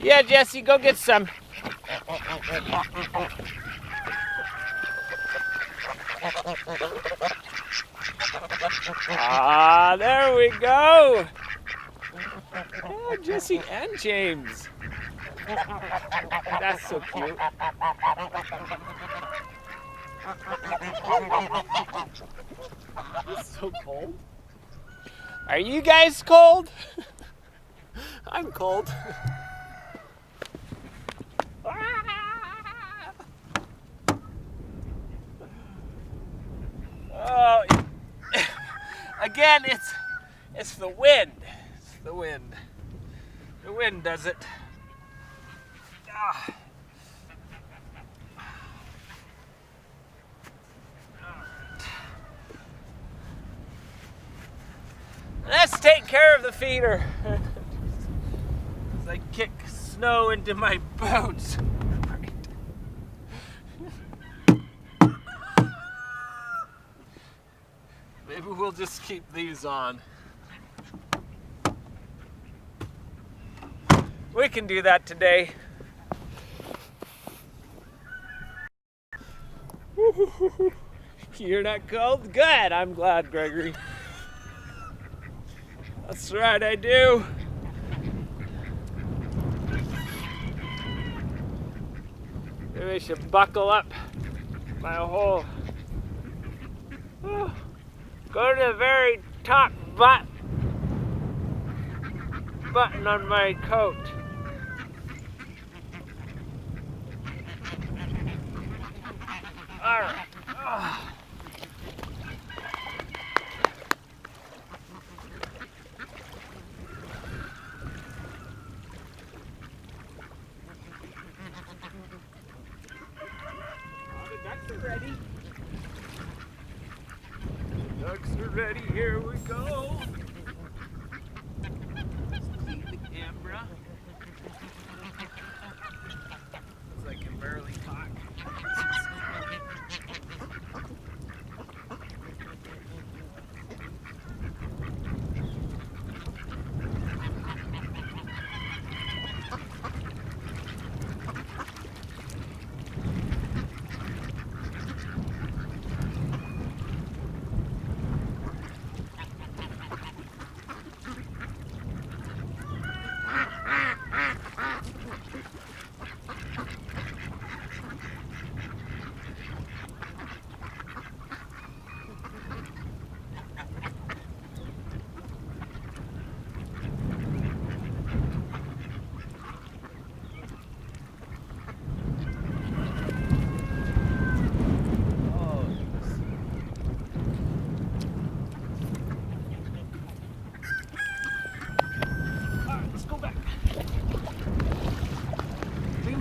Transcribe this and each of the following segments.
Yeah, Jesse, go get some. Ah, there we go. Oh, Jesse and James. That's so cute. It's so cold. Are you guys cold? I'm cold. Oh, again, it's the wind. It's the wind. The wind does it. Ah. Let's take care of the feeder. As I kick snow into my boots. Maybe we'll just keep these on. We can do that today. You're not cold? Good. I'm glad, Gregory. That's right, I do. Maybe I should buckle up my whole... Oh, go to the very top button on my coat. All right. Oh. Ducks are ready. Ducks are ready. Here we go. Let's clean the camera. Looks like I can barely talk.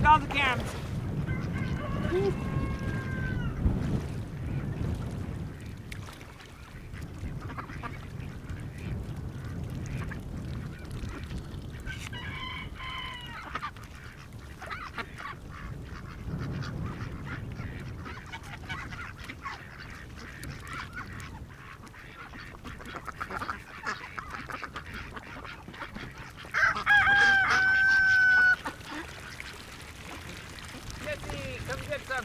All the cams. Come get some.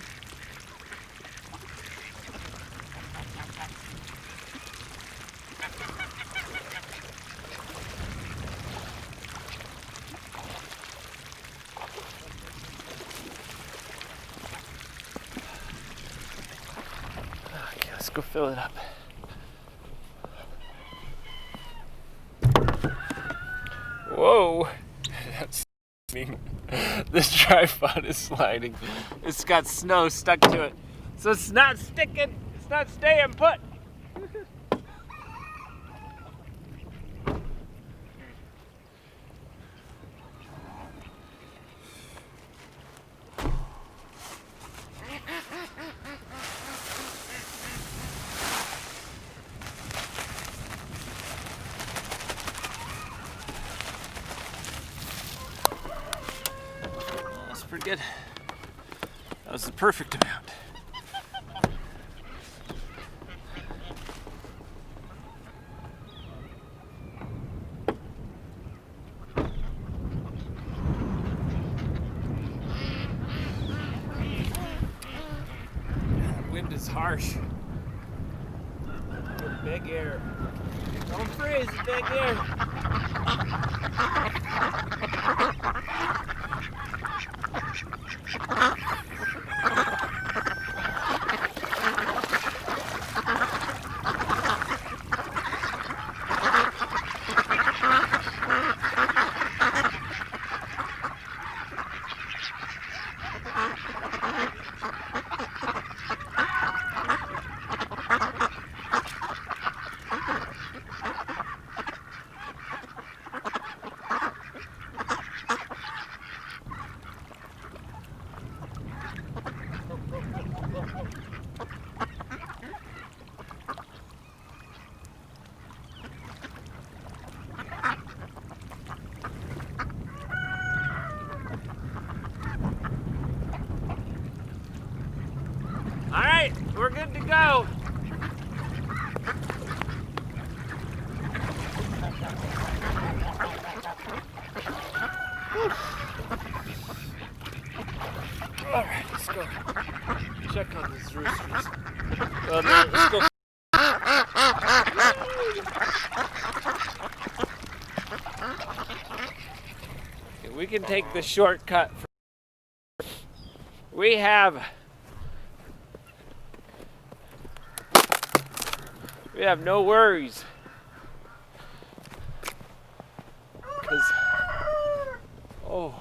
Okay, let's go fill it up. Whoa, that's mean. This tripod is sliding. It's got snow stuck to it. So it's not sticking, it's not staying put. pretty good. That was the perfect amount. The wind is harsh. Big air. Don't freeze, big air. All right, we're good to go. All right, let's go check on these roosters. Let's go. Okay, we can take the shortcut. We have no worries. 'Cause, oh.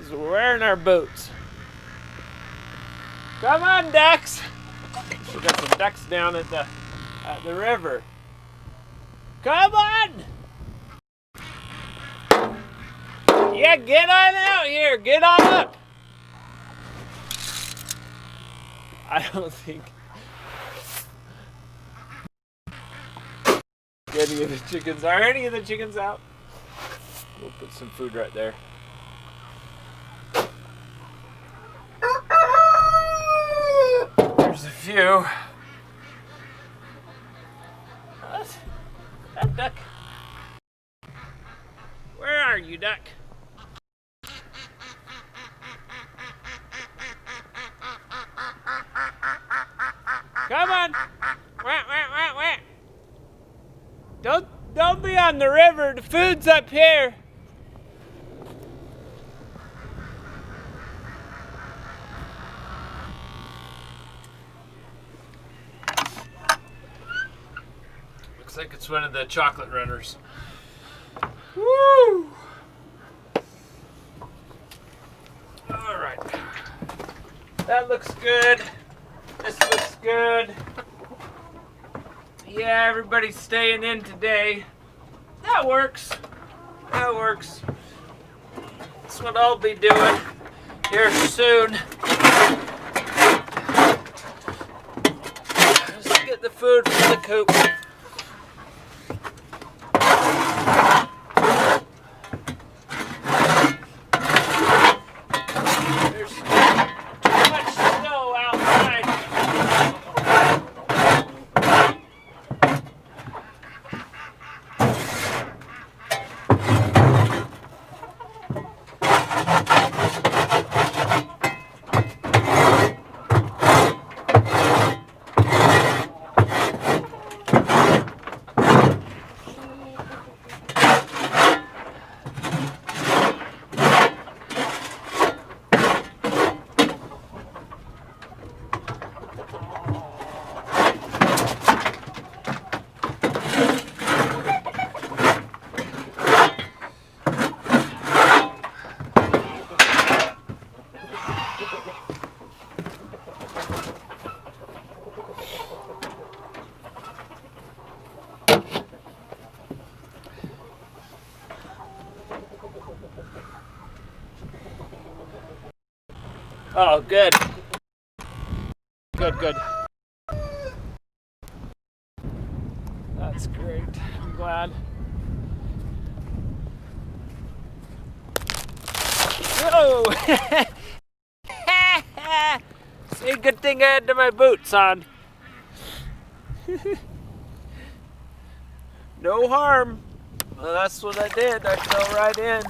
We're wearing our boots. Come on, ducks. We got some ducks down at the river. Come on. Yeah, get on out here. Get on up. I don't think any of the chickens are any of the chickens out. We'll put some food right there. There's a few. What? That duck. Where are you, duck? Come on. Wah, wah, wah, wah. Don't be on the river. The food's up here. Looks like it's one of the chocolate runners. Woo! All right. That looks good. This looks good. Yeah, everybody's staying in today. That works. That works. That's what I'll be doing here soon. Just get the food from the coop. Oh, good. Good. That's great. I'm glad. Whoa! See, good thing I had my boots on. No harm. Well, that's what I did. I fell right in.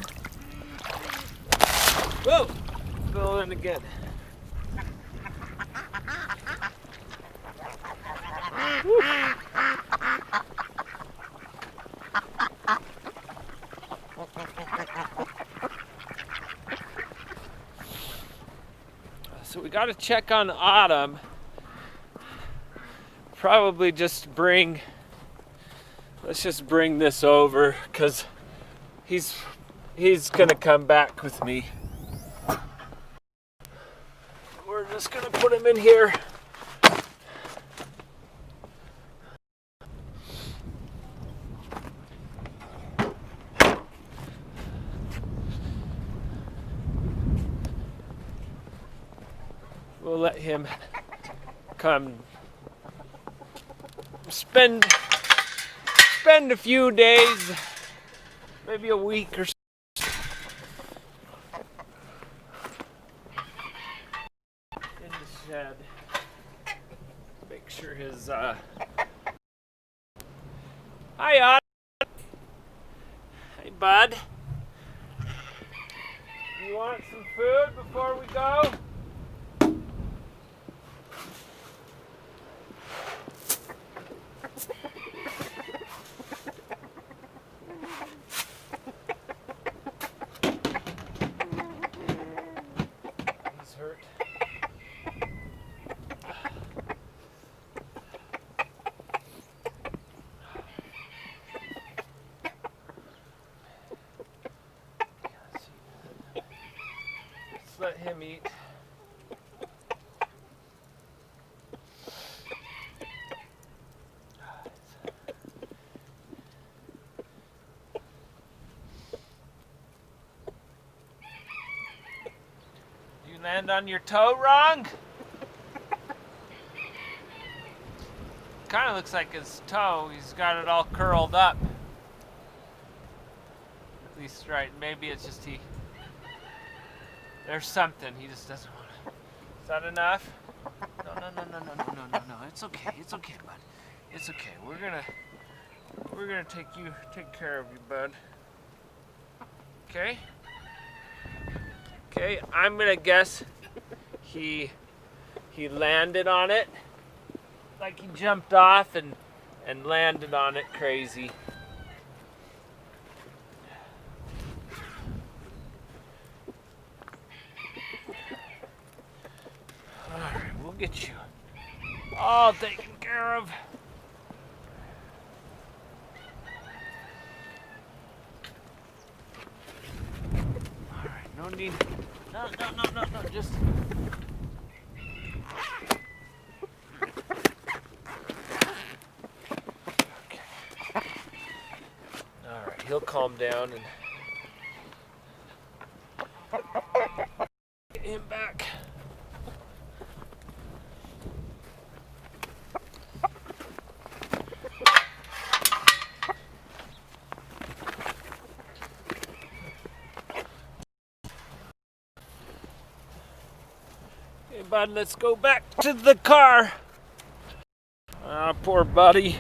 Whoa! Fell in again. Woo. So we got to check on Autumn. Probably just let's just bring this over, because he's gonna come back with me. We're just gonna put him in here. We'll let him come spend a few days, maybe a week or so. In the shed. Make sure his Hi, Odd. Hey, bud. You want some food before we go? Let him eat. You land on your toe wrong? Kind of looks like his toe. He's got it all curled up. At least right. Maybe it's just there's something he just doesn't want to. Is that enough? No. It's okay, bud. It's okay. We're gonna take care of you, bud. Okay? Okay, I'm gonna guess he landed on it. Like he jumped off and landed on it crazy. Alright, we'll get you all taken care of. Alright, no need. No, just. Okay. Alright, he'll calm down and get him back. Bud, let's go back to the car. Ah, poor buddy.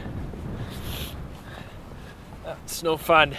That's no fun.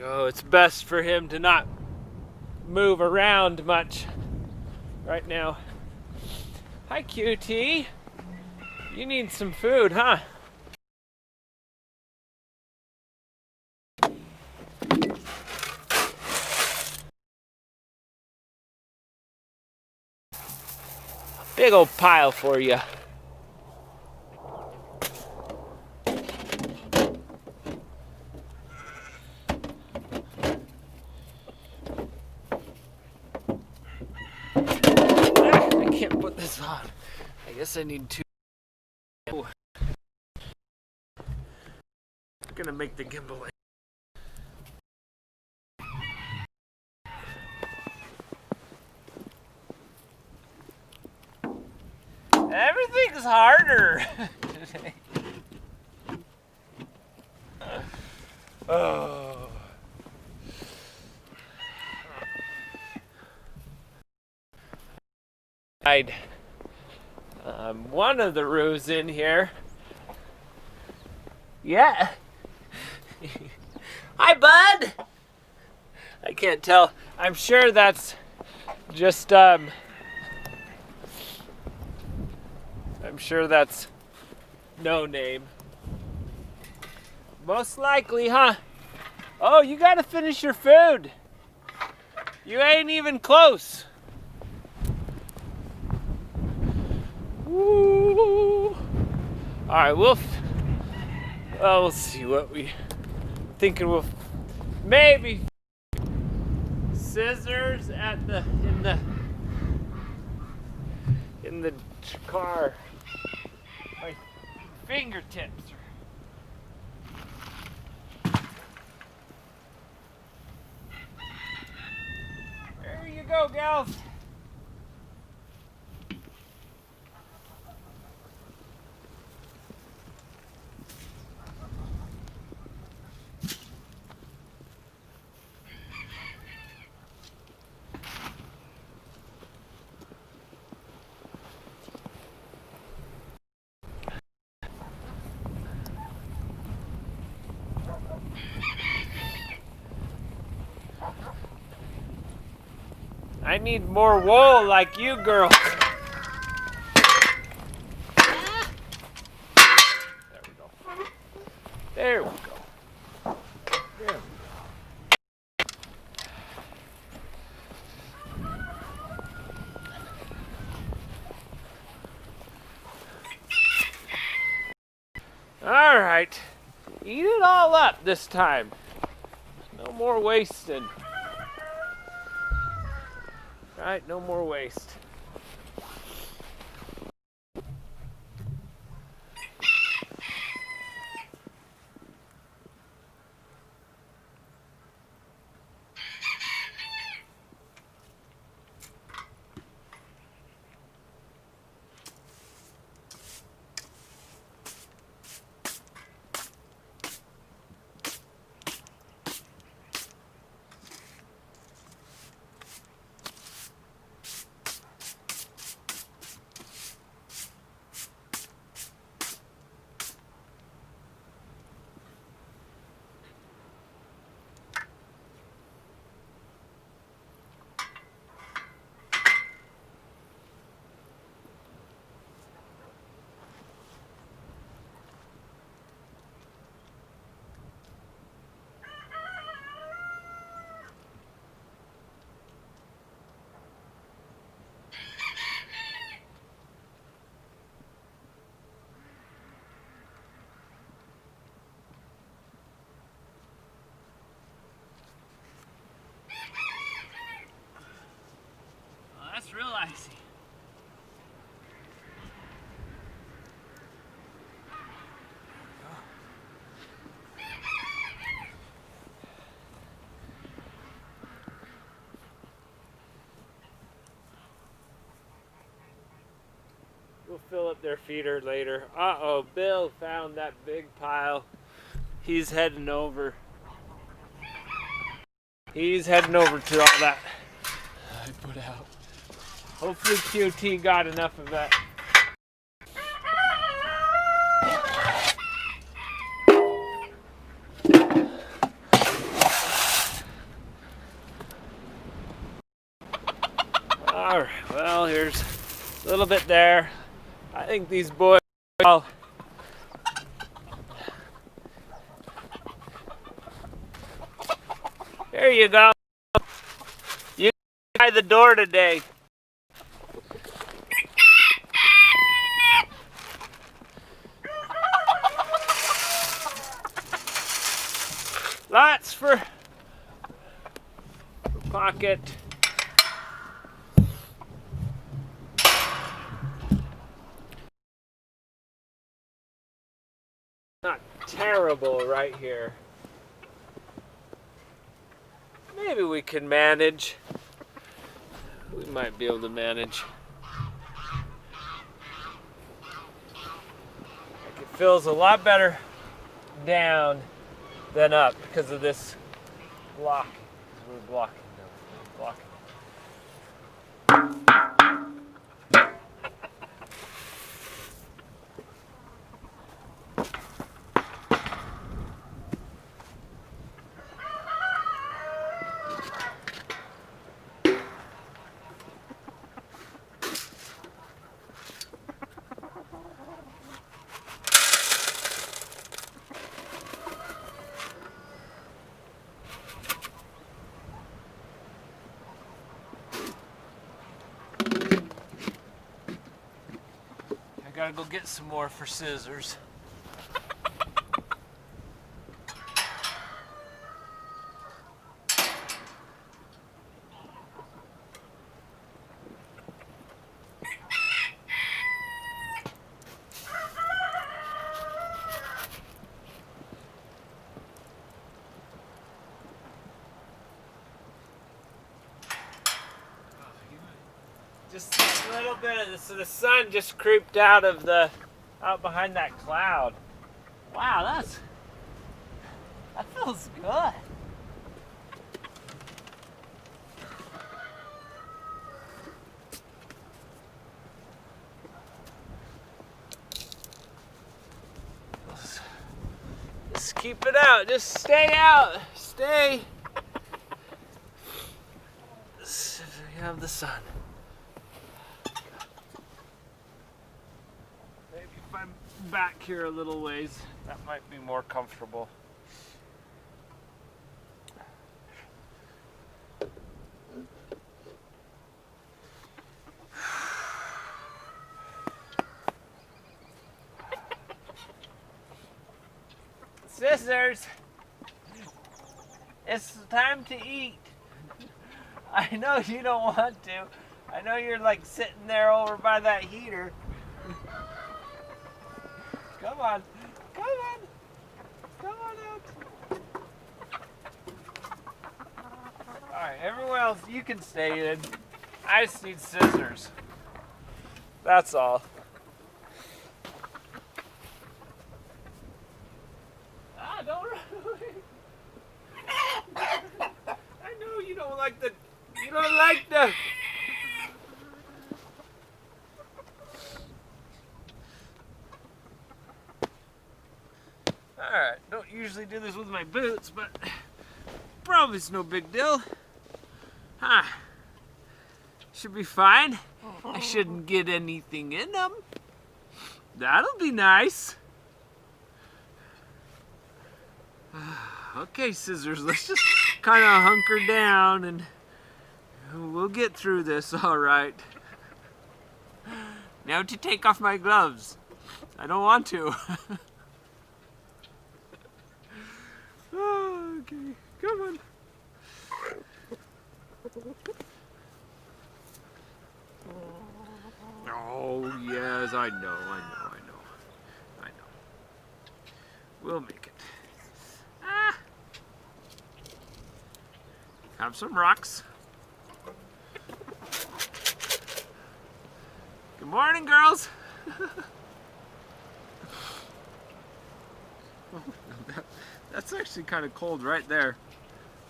Oh, it's best for him to not move around much right now. Hi, QT. You need some food, huh? Big old pile for you. is on. I guess I need two. Oh. I'm gonna make the gimbal. Everything's harder today. Oh. One of the roos in here. Yeah. Hi, bud. I can't tell. I'm sure that's just I'm sure that's no name. Most likely, huh? Oh, you gotta finish your food. You ain't even close. Woo. All right, we'll see what we thinking. We'll maybe scissors at the in the car. My fingertips. There you go, gals. I need more wool like you girls. There we go. There we go. All right. Eat it all up this time. No more wasting. Right, no more waste. That's real icy. We'll fill up their feeder later. Uh-oh, Bill found that big pile. He's heading over. He's heading over to all that I put out. Hopefully QT got enough of that. Alright, well, here's a little bit there. I think these boys all there you go. You can try the door today. Lots for pocket. terrible right here. Maybe we can manage. We might be able to manage. It feels a lot better down than up because of this block. We're blocking. We're blocking. I gotta go get some more for scissors. Just a little bit of this, so the sun just creeped out behind that cloud. Wow, that feels good. Just keep it out. Just stay out. Stay. We have the sun. Maybe if I'm back here a little ways, that might be more comfortable. Scissors, it's time to eat. I know you don't want to. I know you're like sitting there over by that heater. Come on, come on, come on out. Alright, everyone else, you can stay in. I just need scissors. That's all. Don't run away. I know you don't like the. Alright, don't usually do this with my boots, but probably it's no big deal. Huh. Should be fine. I shouldn't get anything in them. That'll be nice. Okay, scissors, let's just kind of hunker down and we'll get through this, all right. Now to take off my gloves. I don't want to. Okay, come on. Oh, yes, I know. We'll make it. Have some rocks. Good morning, girls. That's actually kind of cold right there.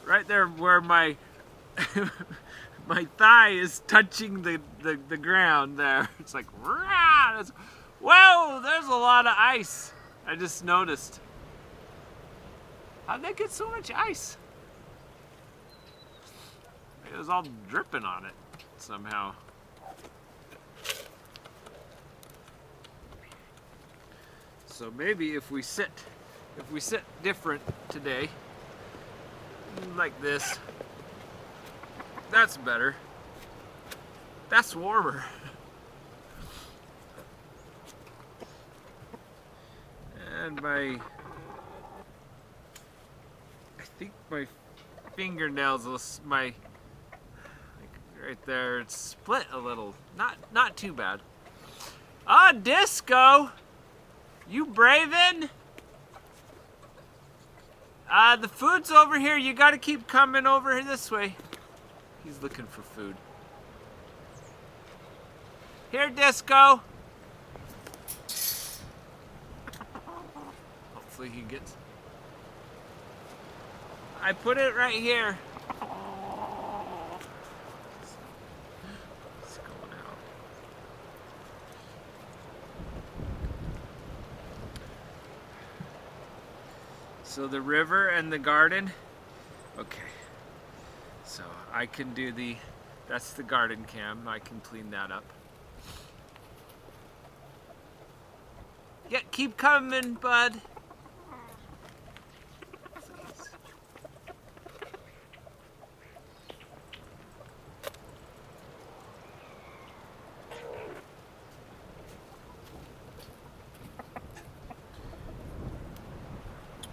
Right there where my my thigh is touching the ground there. It's like, rah! Whoa, there's a lot of ice. I just noticed. How'd they get so much ice? It was all dripping on it somehow. So maybe if we sit different today, like this, that's better. That's warmer. And I think my fingernails, right there, it's split a little. Not too bad. Ah, Disco! You bravin'? The food's over here. You gotta keep coming over here this way. He's looking for food. Here, Disco. Hopefully he gets... I put it right here. It's going out. So the river and the garden. Okay. So I can do the... That's the garden cam. I can clean that up. Yeah, keep coming, bud. Please.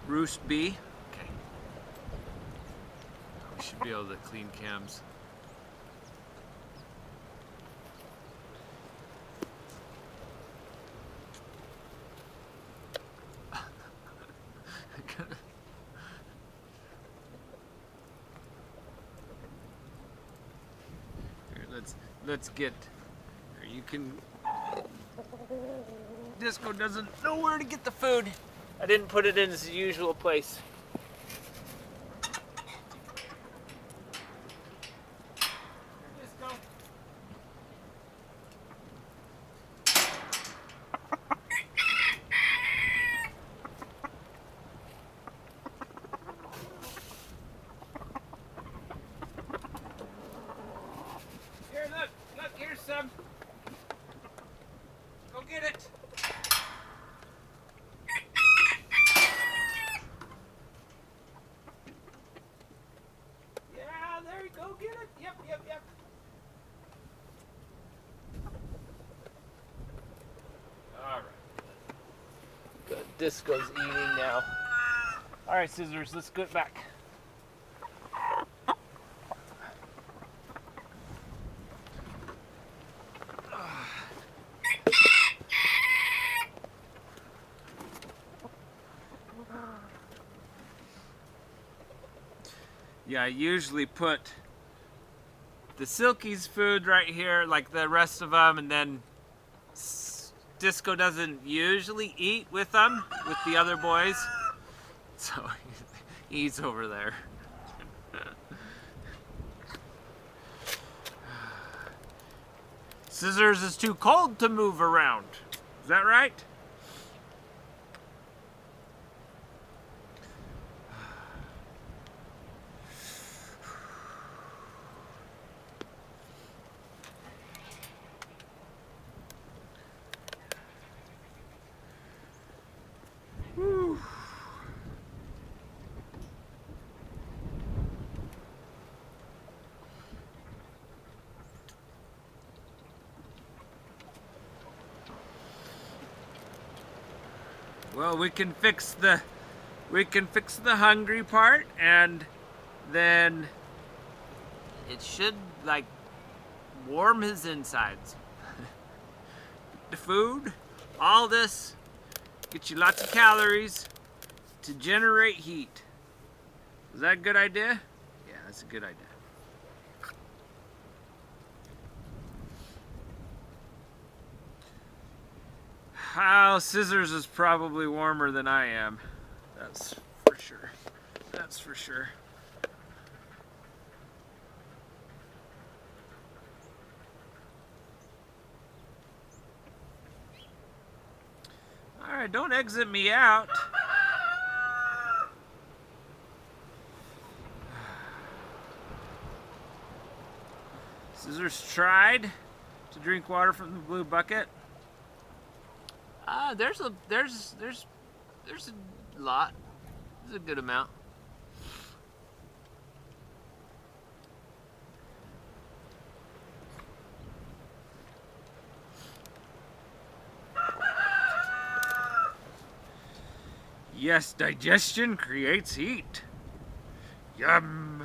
Roost B. Okay. We should be able to clean cams. Let's get, you can, Disco doesn't know where to get the food. I didn't put it in its usual place. Disco. Here's some. Go get it. Yeah, there you go. Get it. Yep. All right. Good. Disco's eating now. All right, Scissors. Let's get back. Yeah, I usually put the Silky's food right here, like the rest of them, and then Disco doesn't usually eat with them, with the other boys, so he's over there. Scissors is too cold to move around. Is that right? Well, we can fix the hungry part, and then it should like warm his insides. The food, all this, get you lots of calories to generate heat. Is that a good idea? Yeah, that's a good idea. How Scissors is probably warmer than I am. That's for sure. That's for sure. All right, don't exit me out. Scissors tried to drink water from the blue bucket. There's a lot. There's a good amount. Yes, digestion creates heat. Yum.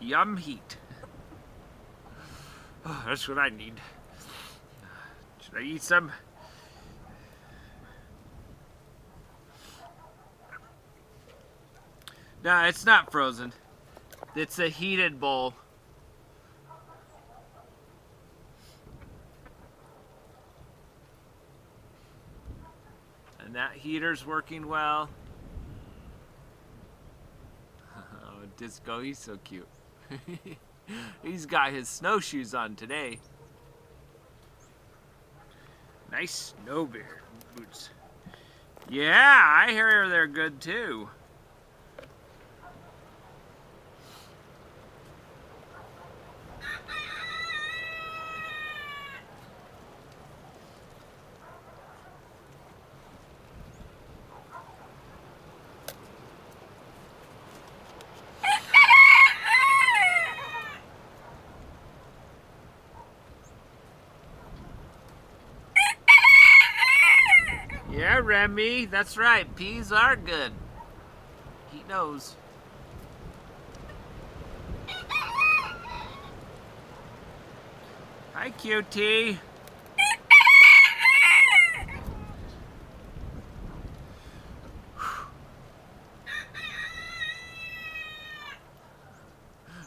Yum heat. Oh, that's what I need. Should I eat some? No, it's not frozen. It's a heated bowl. And that heater's working well. Oh, Disco, he's so cute. He's got his snowshoes on today. Nice snow bear boots. Yeah, I hear they're good too. Yeah, Remy, that's right. Peas are good. He knows. Hi, cutie.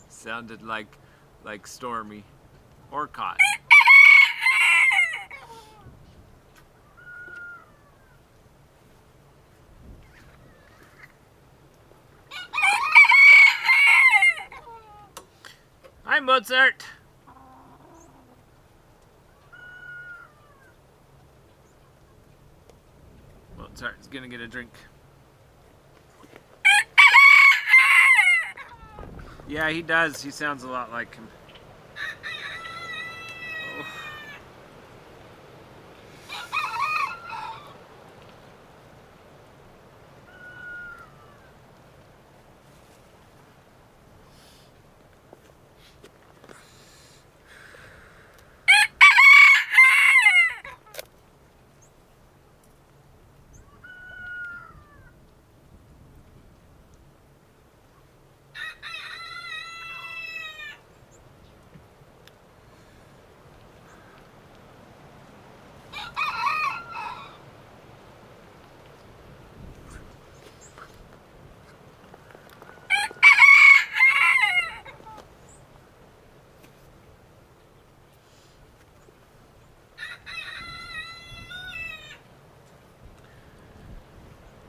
Sounded like Stormy or Cotton. Hi, Mozart. Mozart's gonna get a drink. Yeah, he does. He sounds a lot like him. Oh.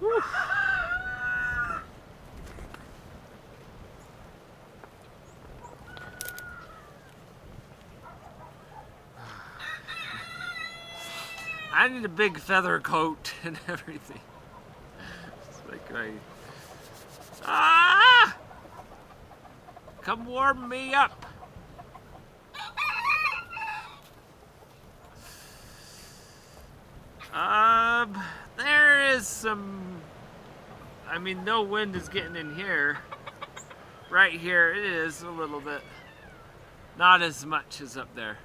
Whew. I need a big feather coat and everything. It's like come warm me up. There is some. I mean, no wind is getting in here. Right here, it is a little bit. Not as much as up there.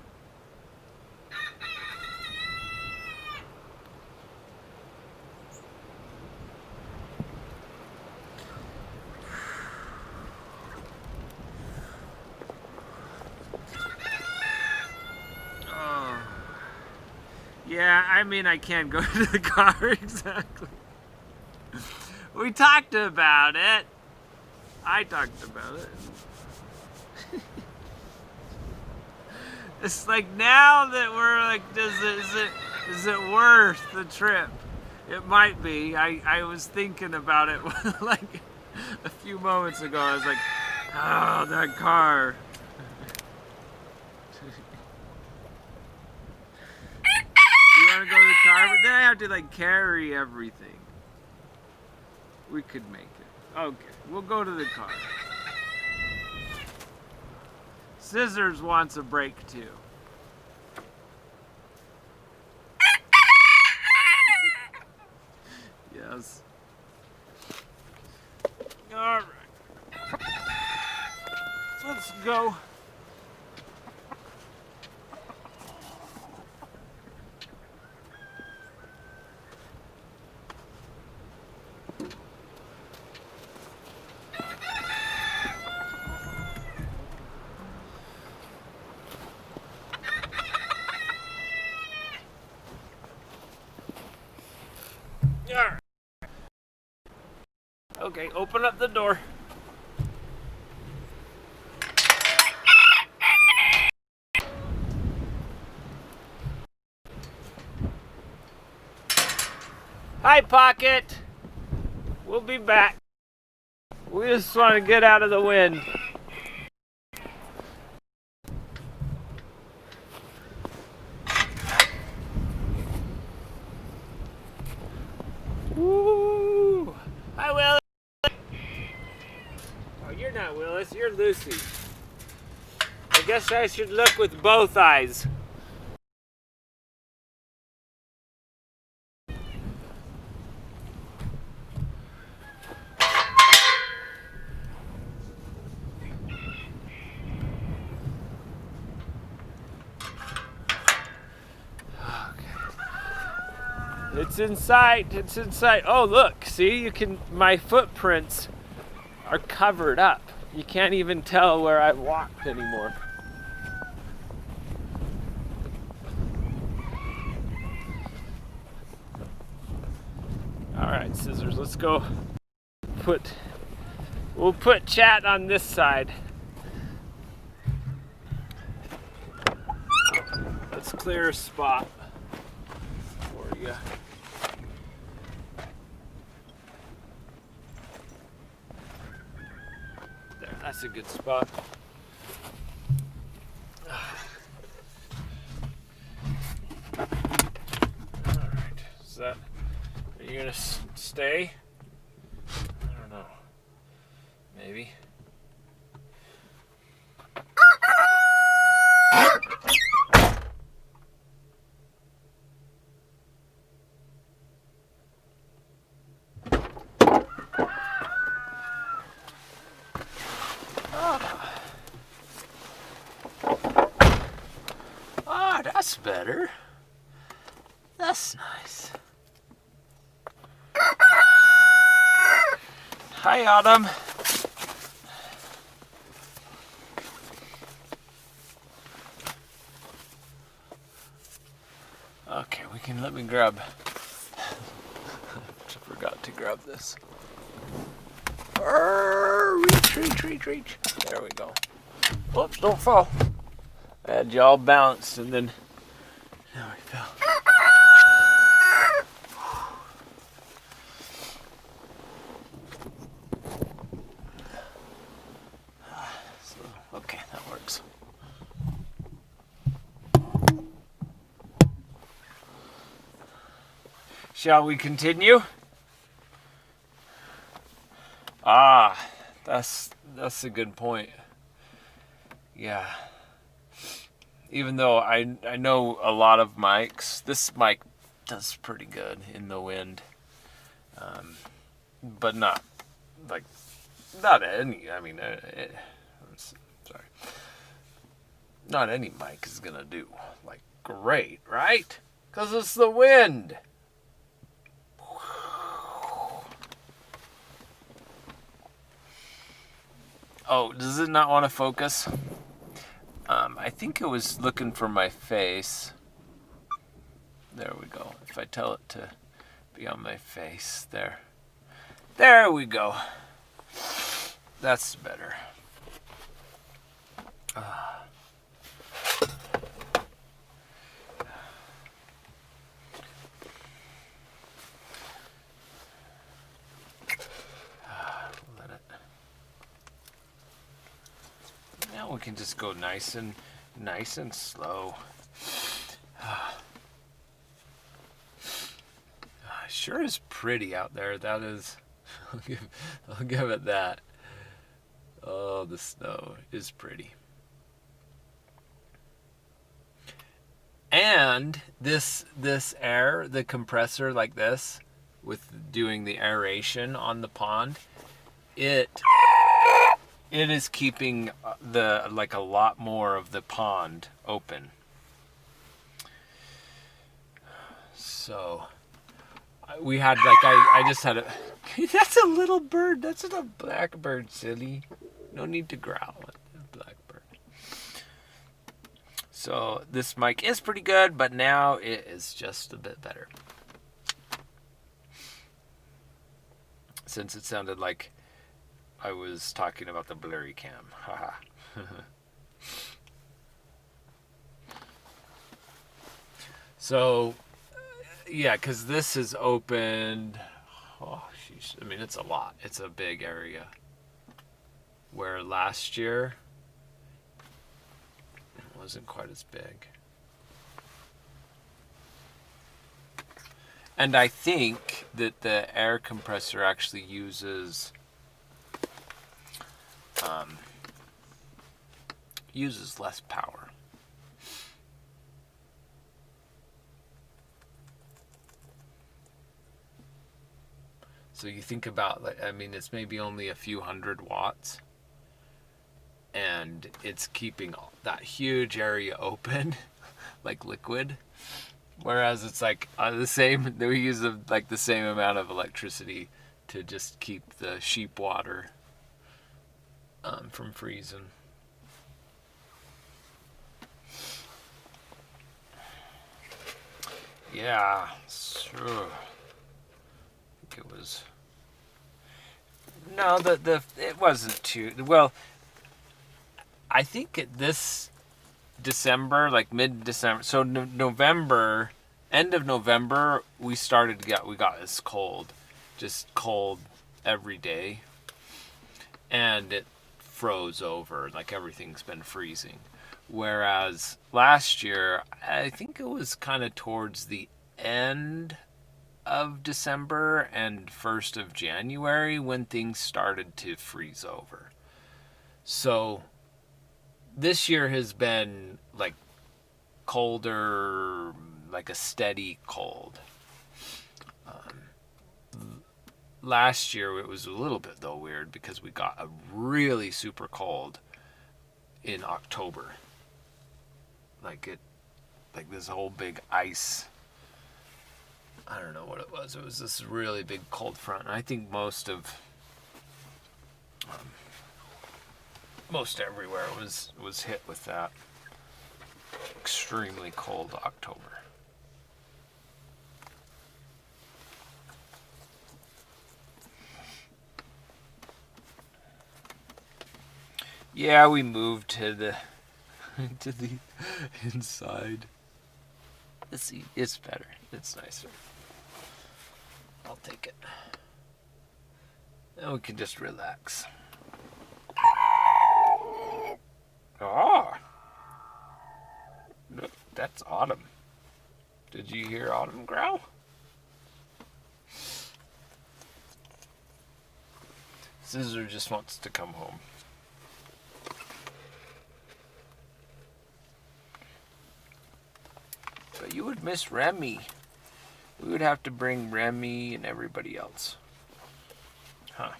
Yeah, I mean, I can't go to the car exactly. We talked about it. I talked about it. It's like now that we're like, is it worth the trip? It might be. I was thinking about it like a few moments ago. I was like, oh, that car. You want to go to the car? But then I have to like carry everything. We could make it. Okay, we'll go to the car. Scissors wants a break too. Yes. All right. Let's go. Okay, open up the door. Hi, Pocket. We'll be back. We just want to get out of the wind. Woo! Hi, Willis. Oh, you're not Willis. You're Lucy. I guess I should look with both eyes. It's in sight. It's in sight. Oh, look. See, you can. My footprints are covered up. You can't even tell where I've walked anymore. All right, Scissors. Let's go. We'll put Chat on this side. Let's clear a spot for you. There, that's a good spot. All right, is that? Are you gonna stay? I don't know. Maybe. Oh, that's better. That's nice. Hi, Autumn. Okay, we can let me grab. Forgot to grab this. Reach. There we go. Oops, don't fall. I had you all balanced and then now we fell. Okay, that works. Shall we continue? Ah, that's a good point. Yeah. Even though I know a lot of mics, this mic does pretty good in the wind. But not any. I mean, sorry. Not any mic is gonna do like great, right? Because it's the wind. Oh, does it not want to focus? I think it was looking for my face. There we go. If I tell it to be on my face, there. There we go. That's better. Let it. Now we can just go nice and slow. Sure is pretty out there. That is. I'll give it that. Oh, the snow is pretty. And this air, the compressor like this, with doing the aeration on the pond, it is keeping a lot more of the pond open. So we had I just had a that's a little bird. That's not a blackbird, silly. No need to growl at the blackbird. So this mic is pretty good, but now it is just a bit better. Since it sounded like I was talking about the blurry cam. Haha. So Yeah, because this is opened. Oh, sheesh. I mean, it's a lot. It's a big area. Where last year it wasn't quite as big. And I think that the air compressor actually uses less power. So you think about, like, I mean, it's maybe only a few hundred watts, and it's keeping that huge area open, like liquid. Whereas it's like the same, we use like the same amount of electricity to just keep the sheep water from freezing. Yeah, sure. I think it was. No, it wasn't too well. I think this December, like mid-December, so November, end of November, we got this cold, just cold every day, and it froze over, like everything's been freezing. Whereas last year, I think it was kind of towards the end of December and 1st of January when things started to freeze over. So this year has been like colder, like a steady cold. Last year it was a little bit though weird because we got a really super cold in October. Like this whole big ice. I don't know what it was. It was this really big cold front. And I think most everywhere was hit with that extremely cold October. Yeah, we moved to the inside. Let's see, it's better. It's nicer. I'll take it. And we can just relax. Ah! Look, that's Autumn. Did you hear Autumn growl? Scissor just wants to come home. But you would miss Remy. We would have to bring Remy and everybody else. Huh.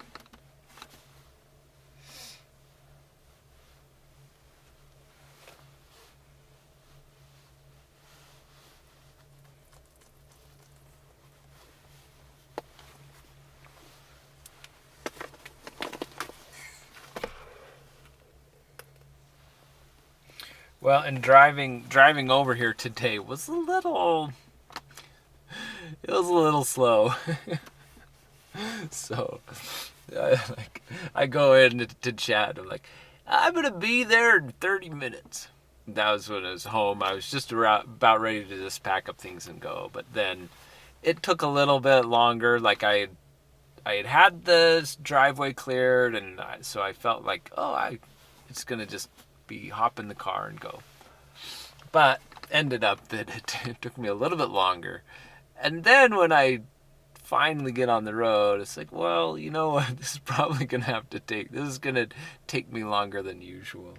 Well, and driving over here today was a little slow. So, I go in to chat. I'm like, I'm gonna be there in 30 minutes. That was when I was home. I was just about ready to just pack up things and go. But then it took a little bit longer. Like I had the driveway cleared, and so I felt like, it's gonna just be hop in the car and go. But ended up that it took me a little bit longer. And then when I finally get on the road, it's like, well, you know what? This is gonna take me longer than usual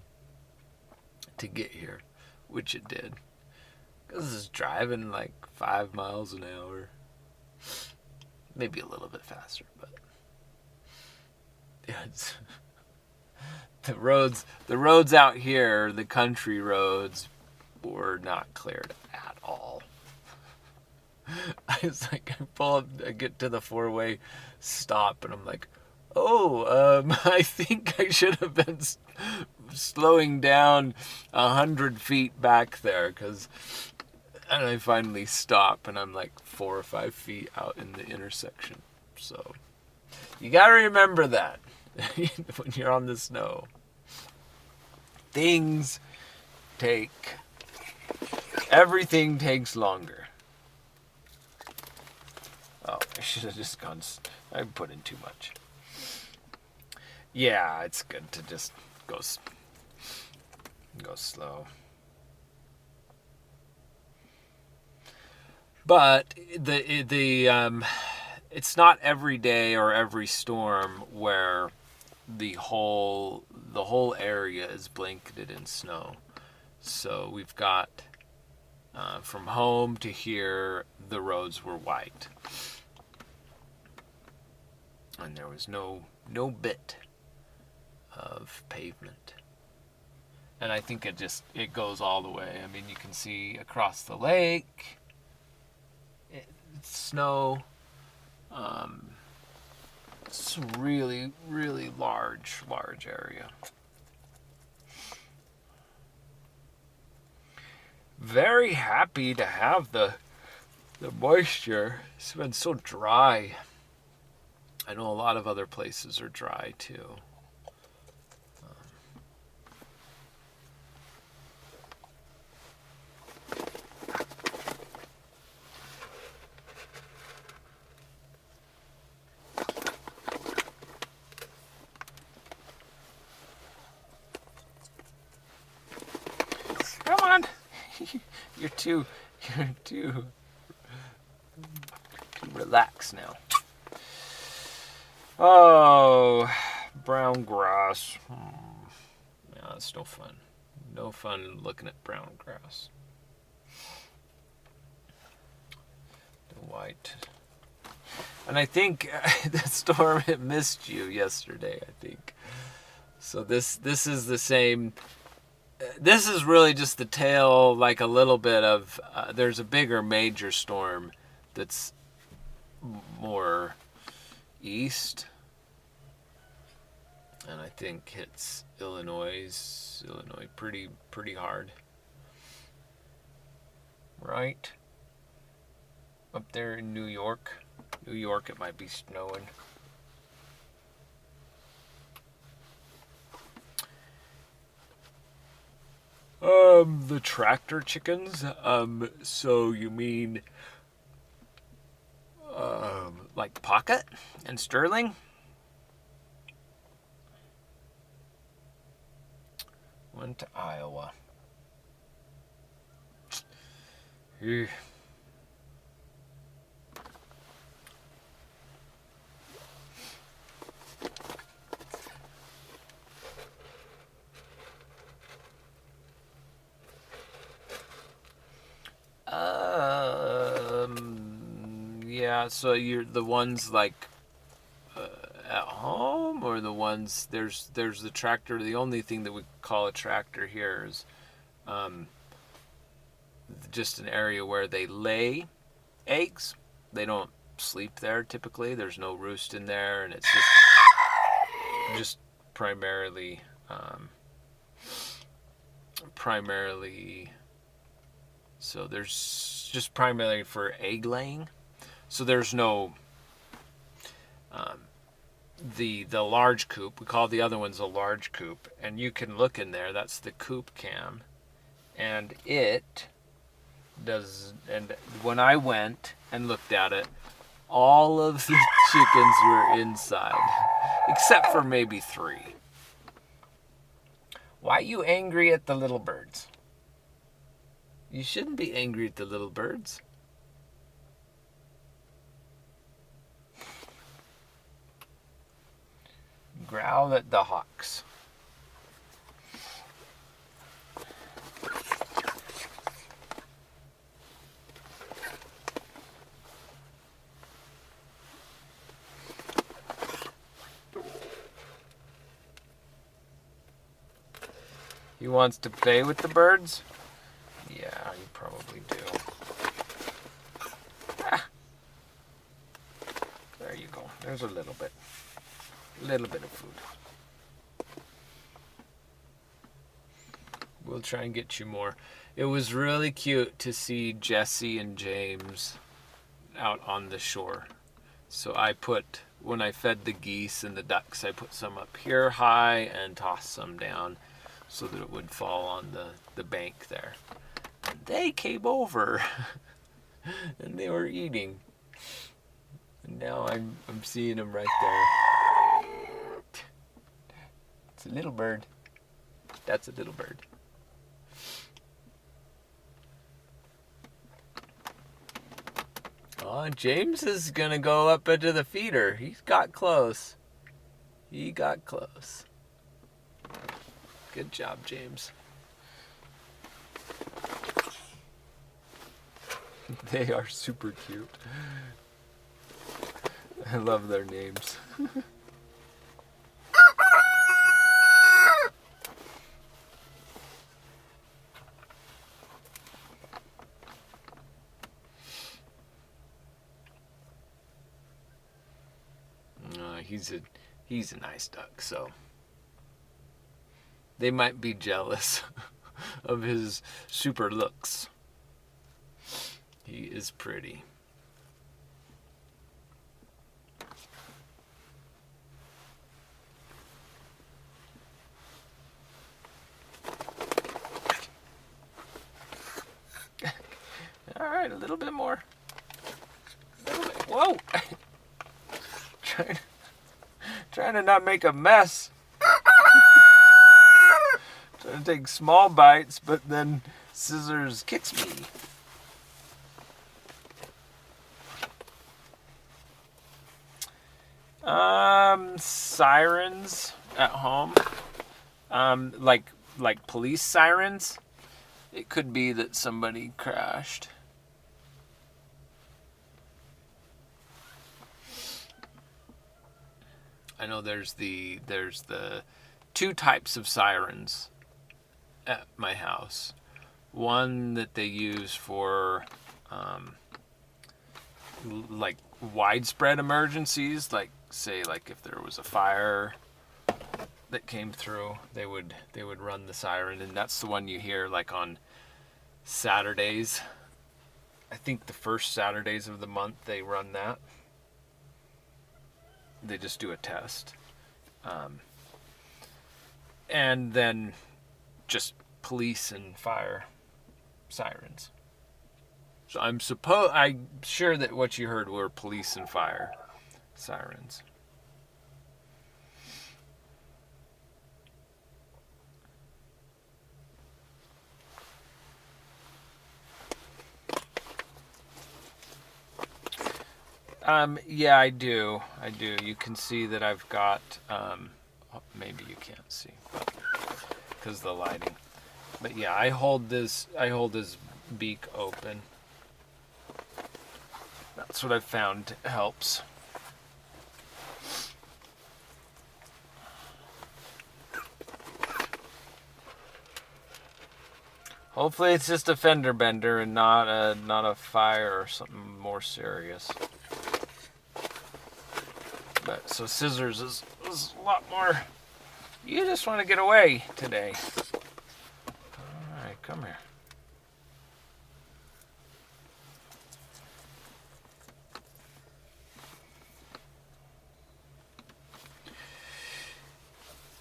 to get here, which it did. Because this is driving like 5 miles an hour. Maybe a little bit faster, but yeah, the roads out here, the country roads, were not cleared at all. I was like, I pull up, I get to the 4-way stop, and I'm like, I think I should have been slowing down 100 feet back there, and I finally stop, and I'm like 4 or 5 feet out in the intersection. So you gotta remember that when you're on the snow. Everything takes longer. should have just gone. I put in too much. Yeah, it's good to just go slow. But it's not every day or every storm where the whole area is blanketed in snow. So we've got from home to here, the roads were white, and there was no bit of pavement. And I think it goes all the way. I mean, you can see across the lake. It's snow. It's a really, really large area. Very happy to have the moisture. It's been so dry. I know a lot of other places are dry too. Come on. You're too relaxed now. Oh, brown grass. Yeah, that's no fun. No fun looking at brown grass. The white. And I think the storm, it missed you yesterday, I think. So this is the same. This is really just the tail, like a little bit of, there's a bigger major storm that's more east. And I think hits Illinois pretty hard. Right? Up there in New York, it might be snowing. The tractor chickens. So you mean, like Pocket and Sterling? Went to Iowa. Ew. Yeah, so you're the ones like at home, or the ones there's the tractor. The only thing that we call a tractor here is just an area where they lay eggs. They don't sleep there typically. There's no roost in there, and it's just primarily so there's just primarily for egg laying. So there's no the large coop. We call the other ones a large coop, and you can look in there. That's the coop cam, and it does. And when I went and looked at it, all of the chickens were inside, except for maybe 3. Why are you angry at the little birds? You shouldn't be angry at the little birds. Growl at the hawks. He wants to play with the birds? Yeah, you probably do. Ah. There you go. There's a little bit. Little bit of food. We'll try and get you more. It was really cute to see Jesse and James out on the shore. So when I fed the geese and the ducks, I put some up here high and tossed some down so that it would fall on the bank there. And they came over and they were eating. And now I'm seeing him right there. It's a little bird. That's a little bird. Oh, James is gonna go up into the feeder. He's got close. He got close. Good job, James. They are super cute. I love their names. He's a nice duck, so they might be jealous of his super looks. He is pretty. All right, a little bit more. A little bit. Whoa! Trying to not make a mess. Trying to take small bites, but then Scissors kicks me. Sirens at home. Like police sirens. It could be that somebody crashed. I know there's the two types of sirens at my house. One that they use for like widespread emergencies, like say like if there was a fire that came through, they would run the siren, and that's the one you hear like on Saturdays. I think the first Saturdays of the month they run that. They just do a test. And then just police and fire sirens. So I'm sure that what you heard were police and fire sirens. Yeah, I do. You can see that I've got, maybe you can't see because of the lighting. But yeah, I hold his beak open. That's what I've found helps. Hopefully it's just a fender bender and not a fire or something more serious. But so Scissors is a lot more. You just want to get away today. All right, come here.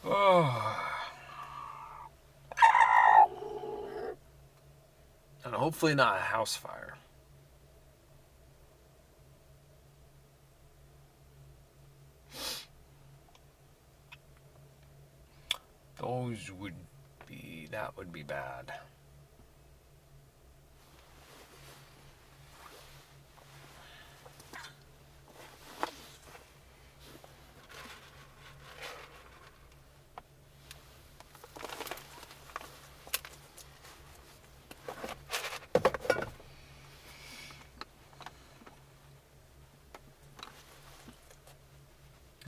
Oh. And hopefully not a house fire. That would be bad.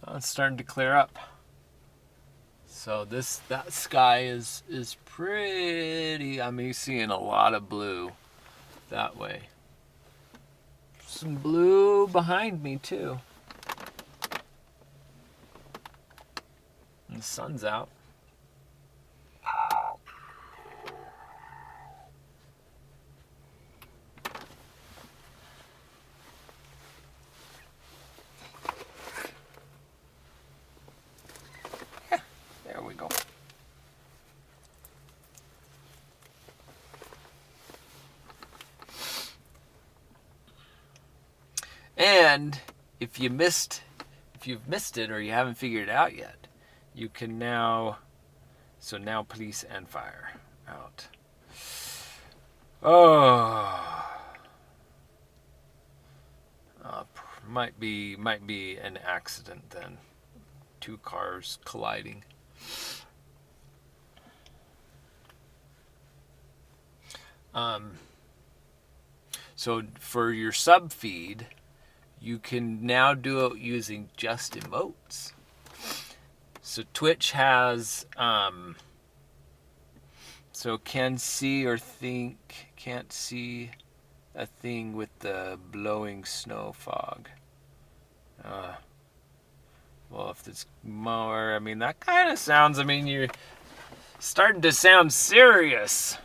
Oh, it's starting to clear up. So that sky is pretty. I'm seeing a lot of blue that way. Some blue behind me too. And the sun's out. There we go. And if you've missed it or you haven't figured it out yet, you can now. So now police and fire out. Oh. Might be an accident then. 2 cars colliding. So for your sub feed, you can now do it using just emotes. So Twitch has so can't see a thing with the blowing snow fog. Well, if it's more, I mean, that kind of sounds, I mean, you're starting to sound serious.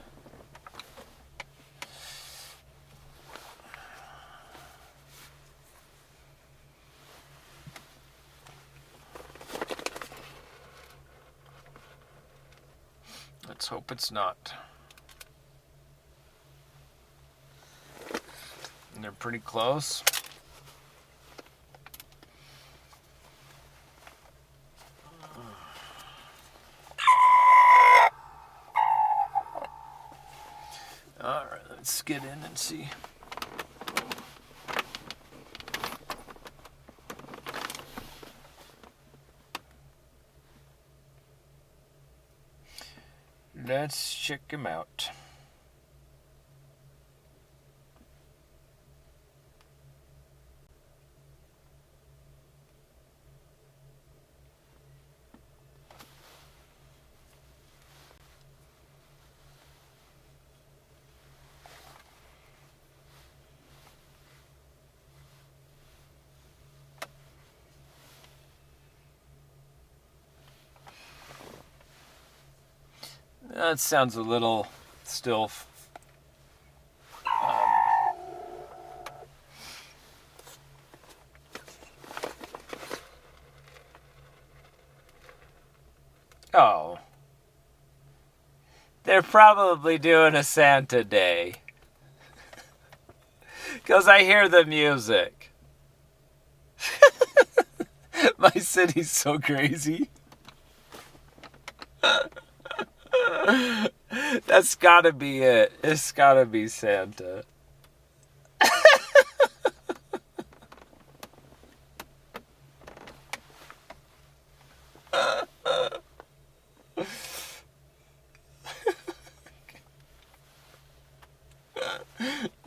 Let's hope it's not. And they're pretty close. All right, let's get in and see. Let's check him out. That sounds a little still. Oh. They're probably doing a Santa Day. Because I hear the music. My city's so crazy. That's gotta be it. It's gotta be Santa.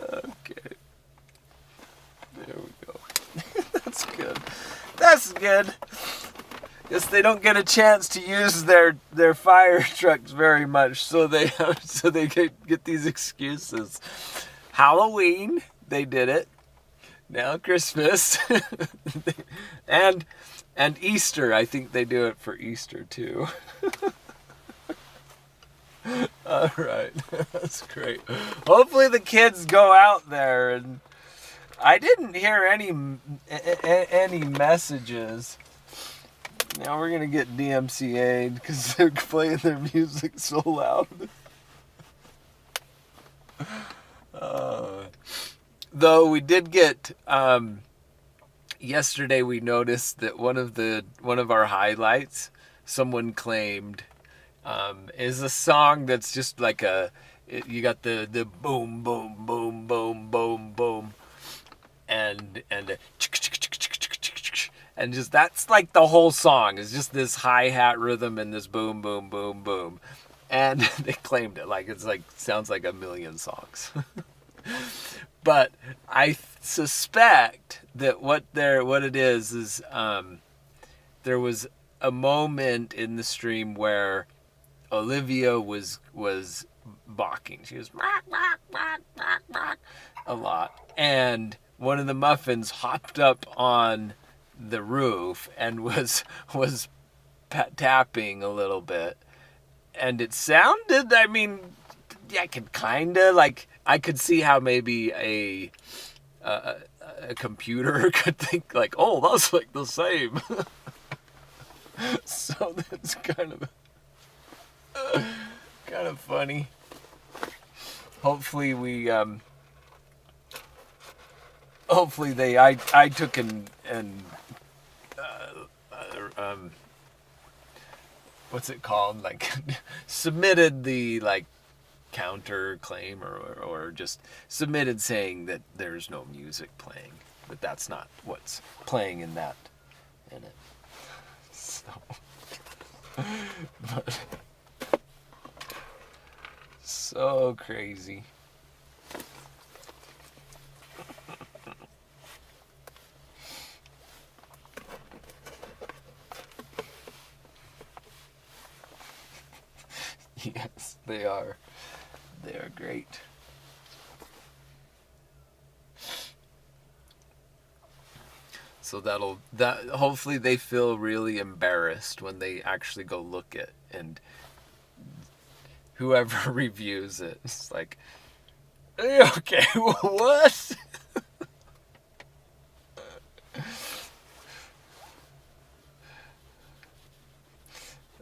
Okay. There we go. That's good. That's good. Guess they don't get a chance to use their fire trucks very much, so they get these excuses. Halloween, they did it. Now Christmas, and Easter. I think they do it for Easter too. All right, that's great. Hopefully the kids go out there, and I didn't hear any messages. Now we're gonna get DMCA'd because they're playing their music so loud. Though we did get yesterday, we noticed that one of our highlights, someone claimed, is a song that's just like you got the boom boom boom boom boom boom, and and just that's like the whole song is just this hi-hat rhythm and this boom boom boom boom, and they claimed it like it's like sounds like a million songs. But I suspect that what it is there was a moment in the stream where Olivia was barking. She was a lot, and one of the muffins hopped up on the roof and was tapping a little bit, and it sounded, I mean, I could kind of like, I could see how maybe a computer could think like, oh, that's like the same. So that's kind of funny. Hopefully I took what's it called? Like submitted the like counter claim or just submitted saying that there's no music playing, but that's not what's playing in it. So, but, so crazy. Yes, they are. They are great. So hopefully they feel really embarrassed when they actually go look at and whoever reviews it. It's like, okay, what?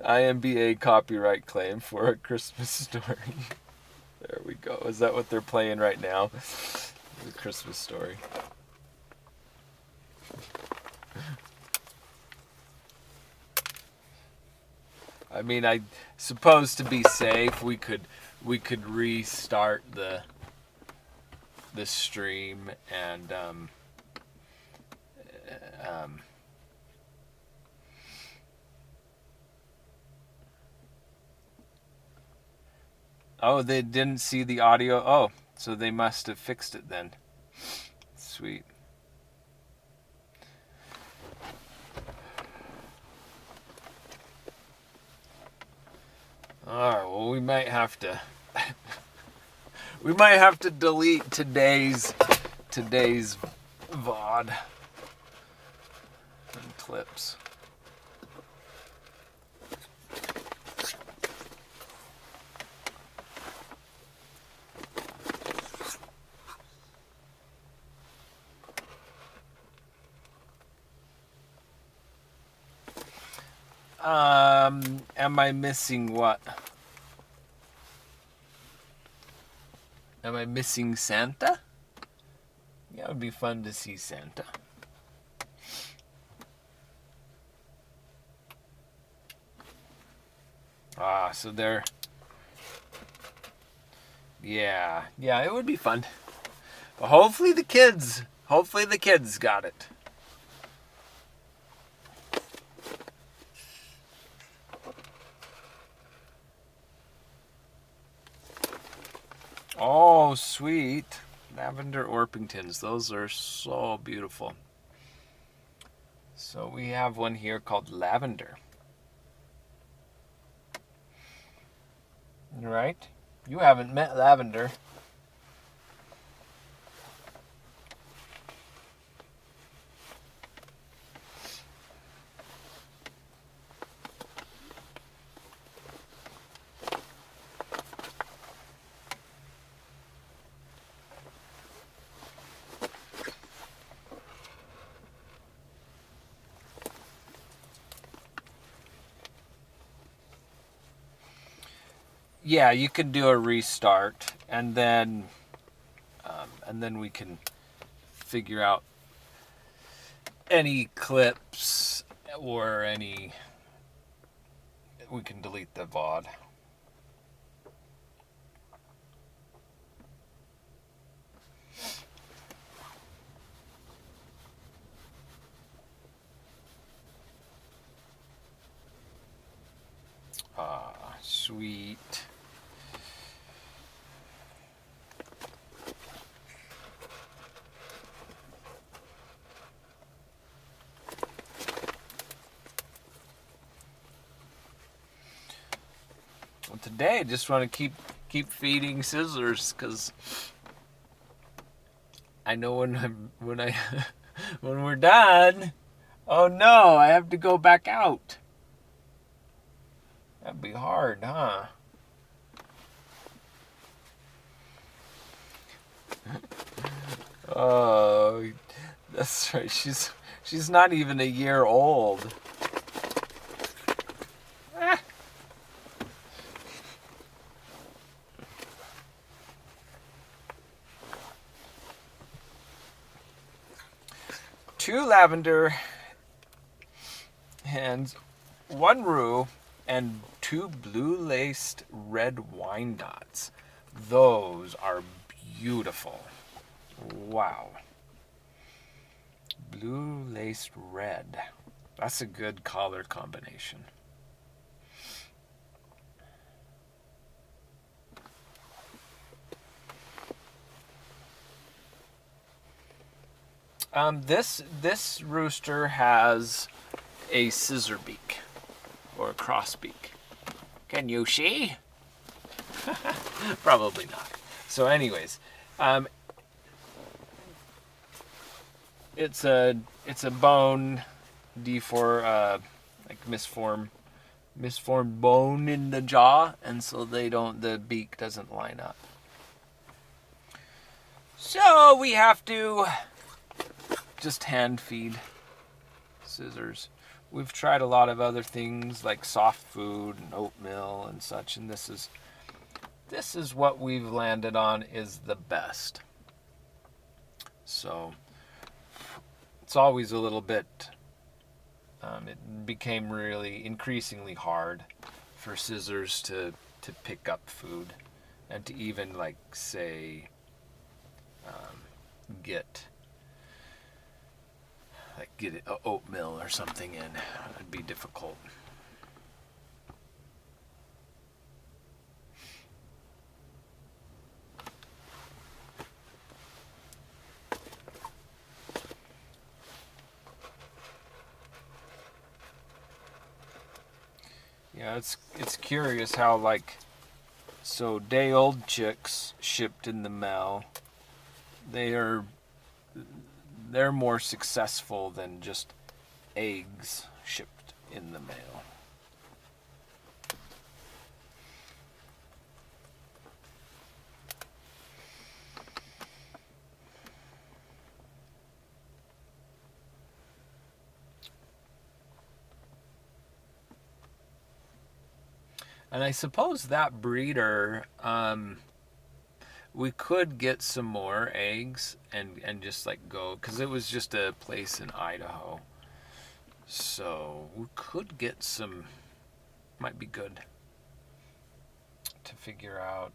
IMBA copyright claim for A Christmas Story. There we go. Is that what they're playing right now? The Christmas Story. I mean, I suppose to be safe, we could restart the stream and oh, they didn't see the audio. Oh, so they must have fixed it then. Sweet. Alright, well we might have to delete today's VOD and clips. Am I missing what? Am I missing Santa? Yeah, it would be fun to see Santa. So they're... Yeah, it would be fun. But hopefully the kids got it. Oh, sweet. Lavender Orpingtons. Those are so beautiful. So we have one here called Lavender. Right? You haven't met Lavender. Yeah, you can do a restart, and then we can figure out any clips or any. We can delete the VOD. Sweet. Well, today I just want to keep feeding Scissors because I know when we're done. Oh no, I have to go back out. That'd be hard, huh? Oh, that's right. She's not even a year old. 2 lavender hens, 1 roux, and 2 blue-laced red wine dots. Those are beautiful. Wow. Blue-laced red. That's a good color combination. This rooster has a scissor beak or a cross beak. Can you see? Probably not. So, anyways, it's a bone like misformed bone in the jaw, and so the beak doesn't line up. So we have to just hand feed scissors. We've tried a lot of other things like soft food and oatmeal and such, and this is what we've landed on is the best. So it's always a little bit, it became really increasingly hard for scissors to pick up food and to even like say get oatmeal or something in. It'd be difficult. Yeah, it's curious how so day-old chicks shipped in the mail, they're more successful than just eggs shipped in the mail. And I suppose that breeder, we could get some more eggs and just go, because it was just a place in Idaho. So we could get some, might be good to figure out,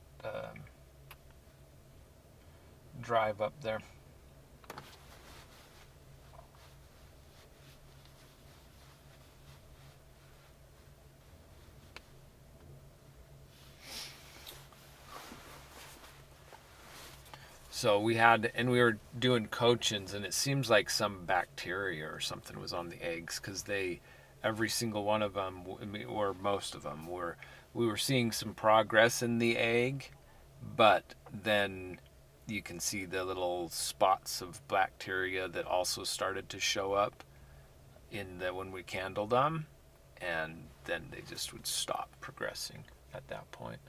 drive up there. So we were doing coachins, and it seems like some bacteria or something was on the eggs, because every single one of them, or most of them, we were seeing some progress in the egg, but then you can see the little spots of bacteria that also started to show up when we candled them, and then they just would stop progressing at that point.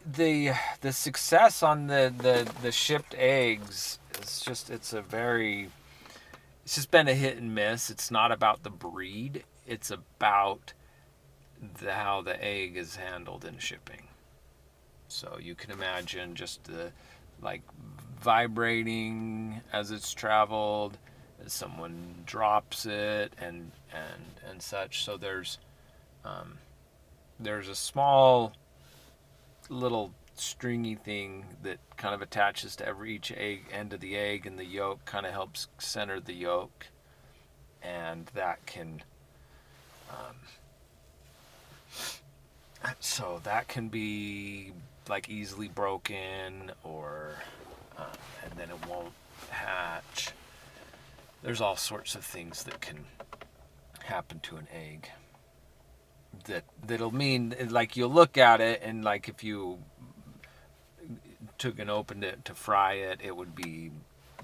The success on the shipped eggs is just it's just been a hit and miss. It's not about the breed, it's about how the egg is handled in shipping. So you can imagine just the vibrating as it's traveled, as someone drops it and such. So there's a small little stringy thing that kind of attaches to each end of the egg, and the yolk kind of helps center the yolk, and that can so that can be easily broken, or and then it won't hatch. There's all sorts of things that can happen to an egg that'll mean, you'll look at it, and if you took and opened it to fry it, it would be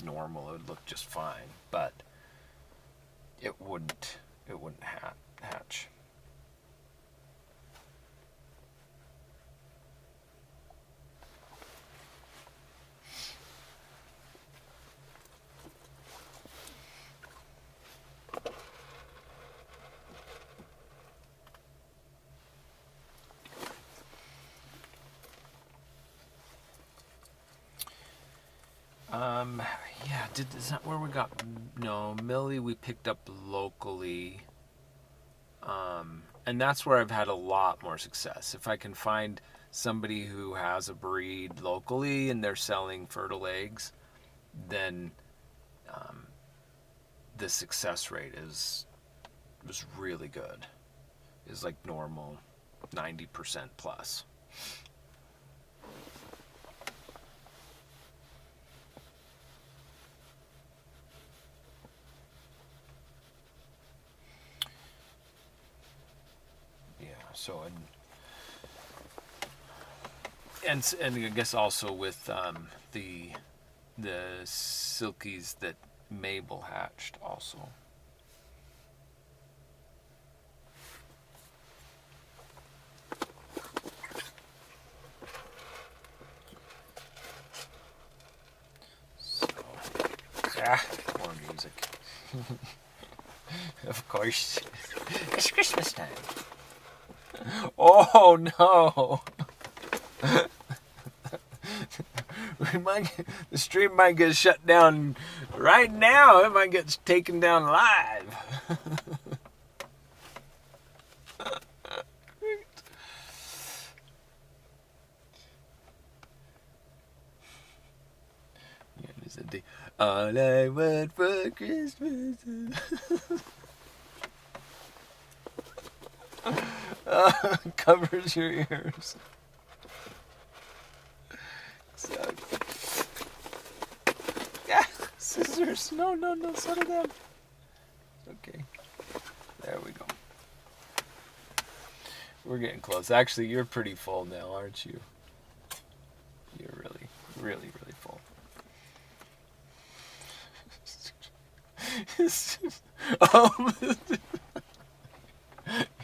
normal. It would look just fine, but it wouldn't hatch. Yeah, is that where we got? No, Millie we picked up locally. And that's where I've had a lot more success. If I can find somebody who has a breed locally and they're selling fertile eggs, then the success rate was really good. Is like normal, 90% plus. Yeah. So and I guess also with the silkies that Mabel hatched also. So, more music. Of course. It's Christmas time. Oh no! The stream might get shut down right now. It might get taken down live. All I want for Christmas covers your ears. Exactly. Yeah, scissors. No, settle down. Okay. There we go. We're getting close. Actually, you're pretty full now, aren't you? You're really, really, really full. It's just,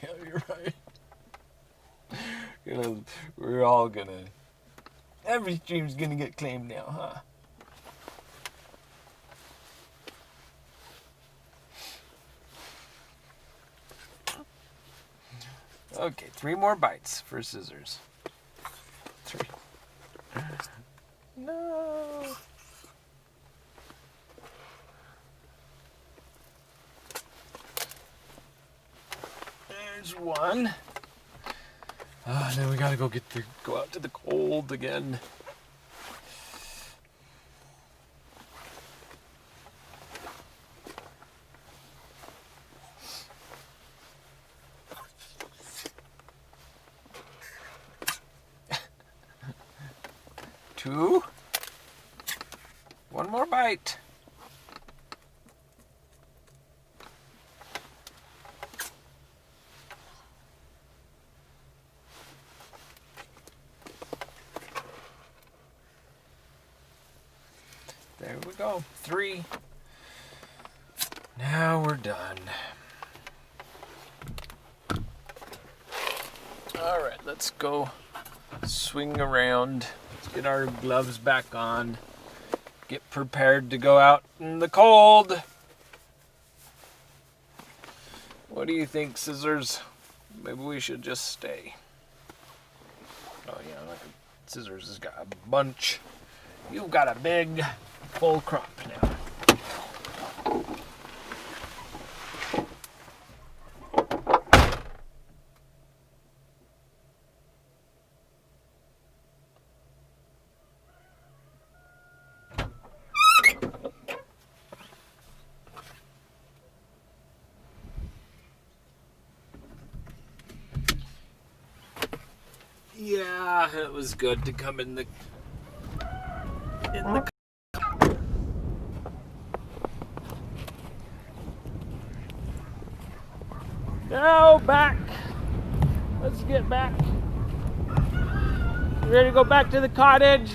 yeah, you're right. We're all gonna. Every stream's gonna get claimed now, huh? Okay, 3 more bites for scissors. 3. No. There's 1. Then we gotta go out to the cold again. Two. 1 more bite. There we go. 3. Now we're done. All right, let's go swing around. Let's get our gloves back on. Get prepared to go out in the cold. What do you think, Scissors? Maybe we should just stay. Oh yeah, look, Scissors has got a bunch. You've got a big, full crop now. Yeah, it was good to come in the Now back. Let's get back. You ready to go back to the cottage?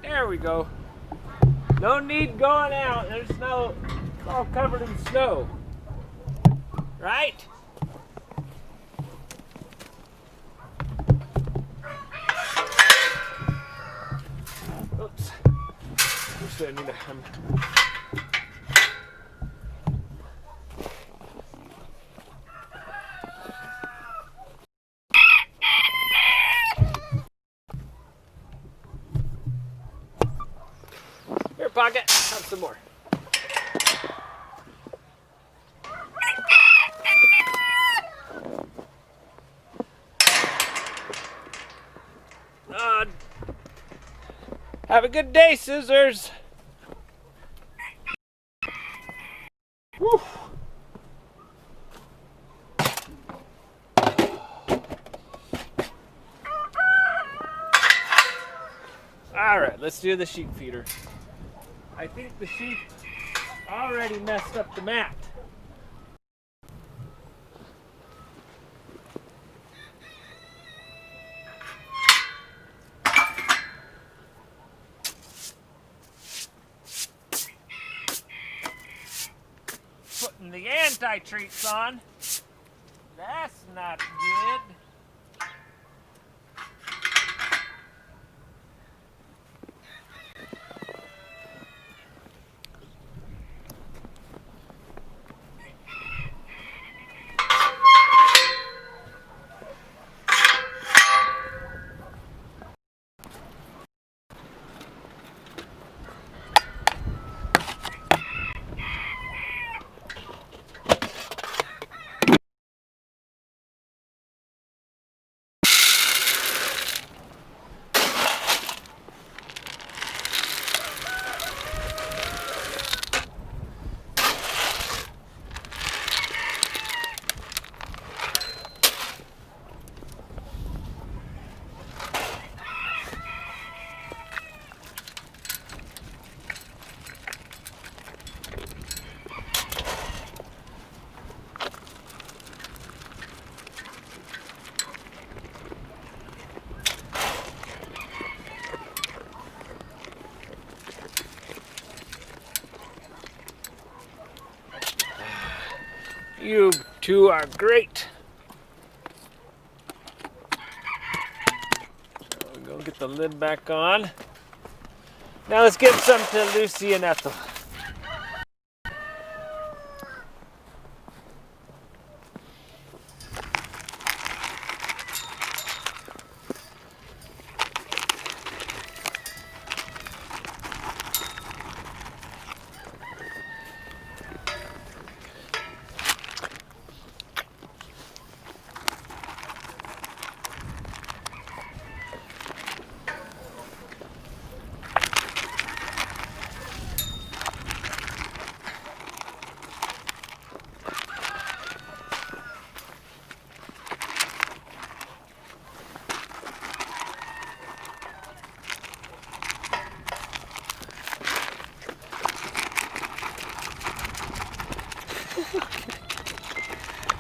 There we go. No need going out. There's no, it's all covered in snow. Right? Oops. I need to Pocket. Have some more. Have a good day, Scissors. Woo. All right, let's do the sheep feeder. I think the sheep already messed up the mat. Putting the anti-treats on. That's not good. You two are great. Go get the lid back on. Now let's give some to Lucy and Ethel.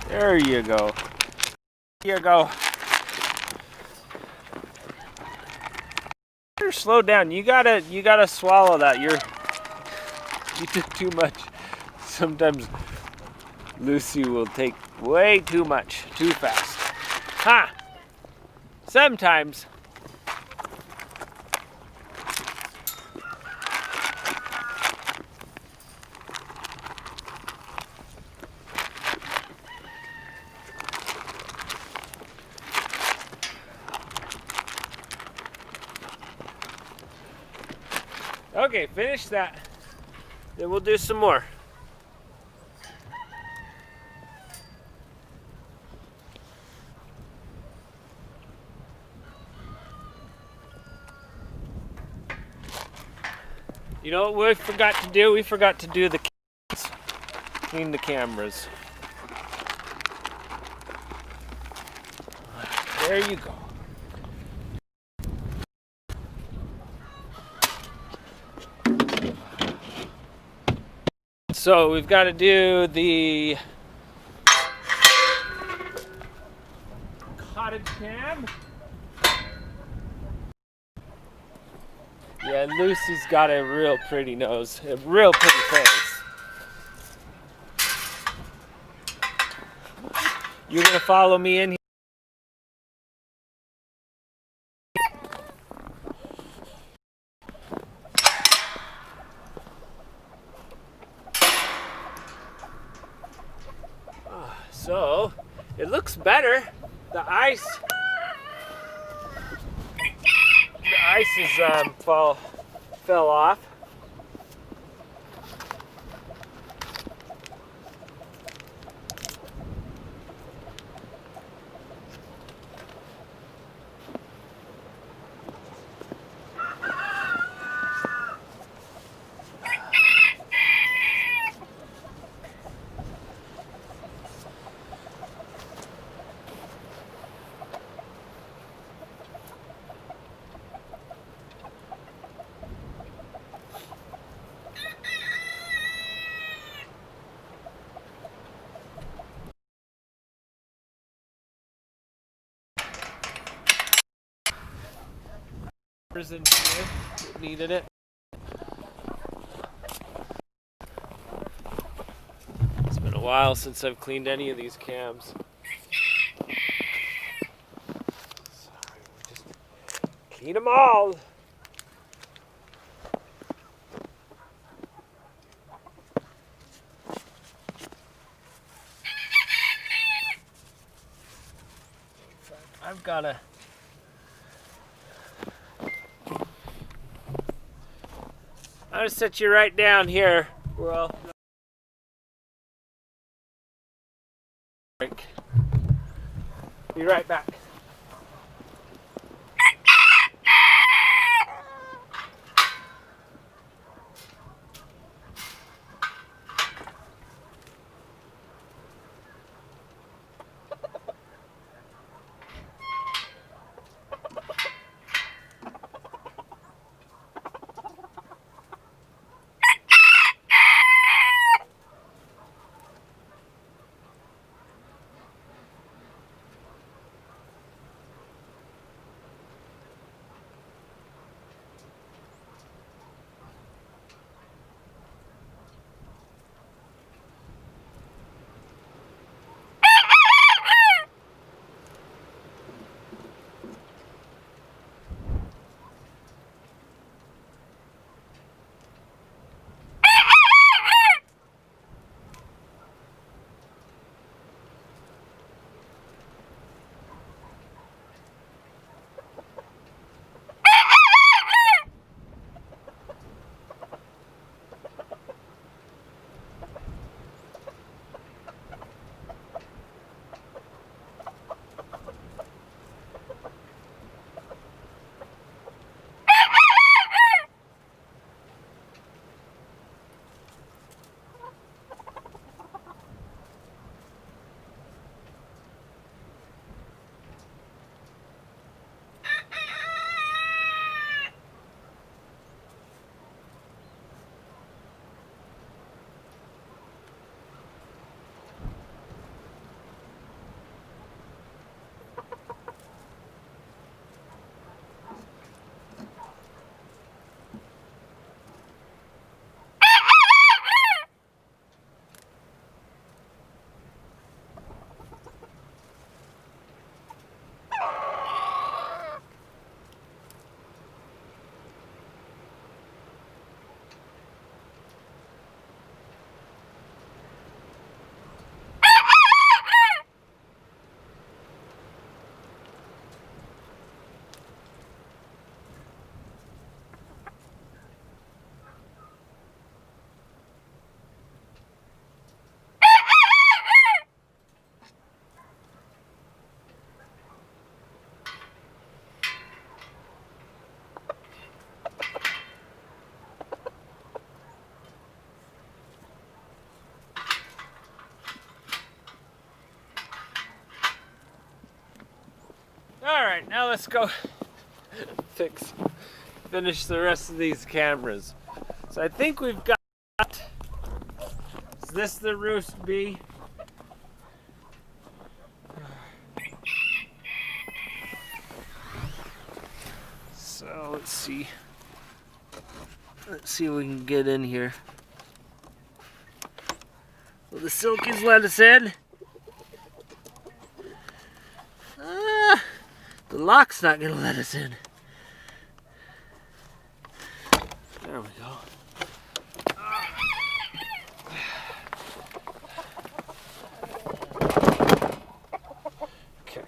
There you go. There you go. Slow down. You gotta swallow that. You took too much. Sometimes Lucy will take way too much, too fast. Huh? Sometimes. Okay, finish that. Then we'll do some more. You know what we forgot to do? We forgot to do the cameras. Clean the cameras. There you go. So we've got to do the cottage cam. Yeah, Lucy's got a real pretty nose, a real pretty face. You're gonna follow me in here? So, it looks better. The ice is fell off. in here. Needed it. It's been a while since I've cleaned any of these cams. Sorry, just clean them all. I've gotta. I'm gonna set you right down here. Well, be right back. Alright, now let's go finish the rest of these cameras. So I think we've got, is this the roost bee? So let's see if we can get in here. Will the silkies let us in? The lock's not gonna let us in. There we go. Okay.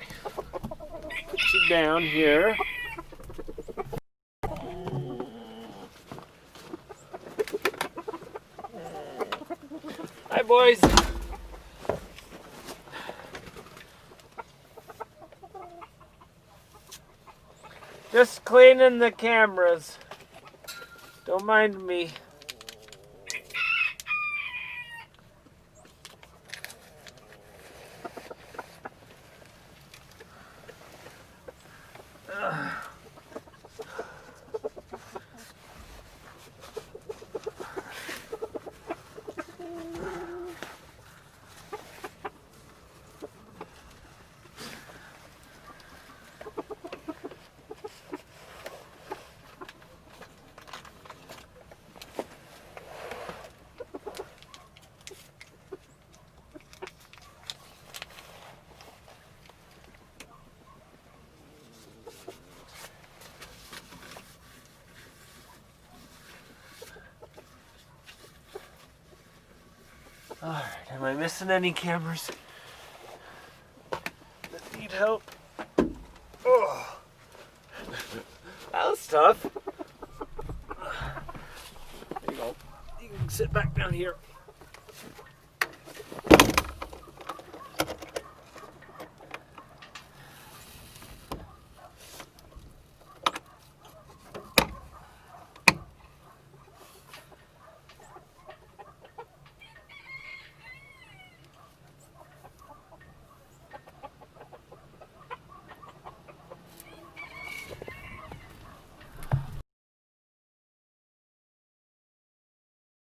Put you down here. Hi, boys. Just cleaning the cameras. Don't mind me. Am I missing any cameras that need help? Oh, that was tough. There you go. You can sit back down here.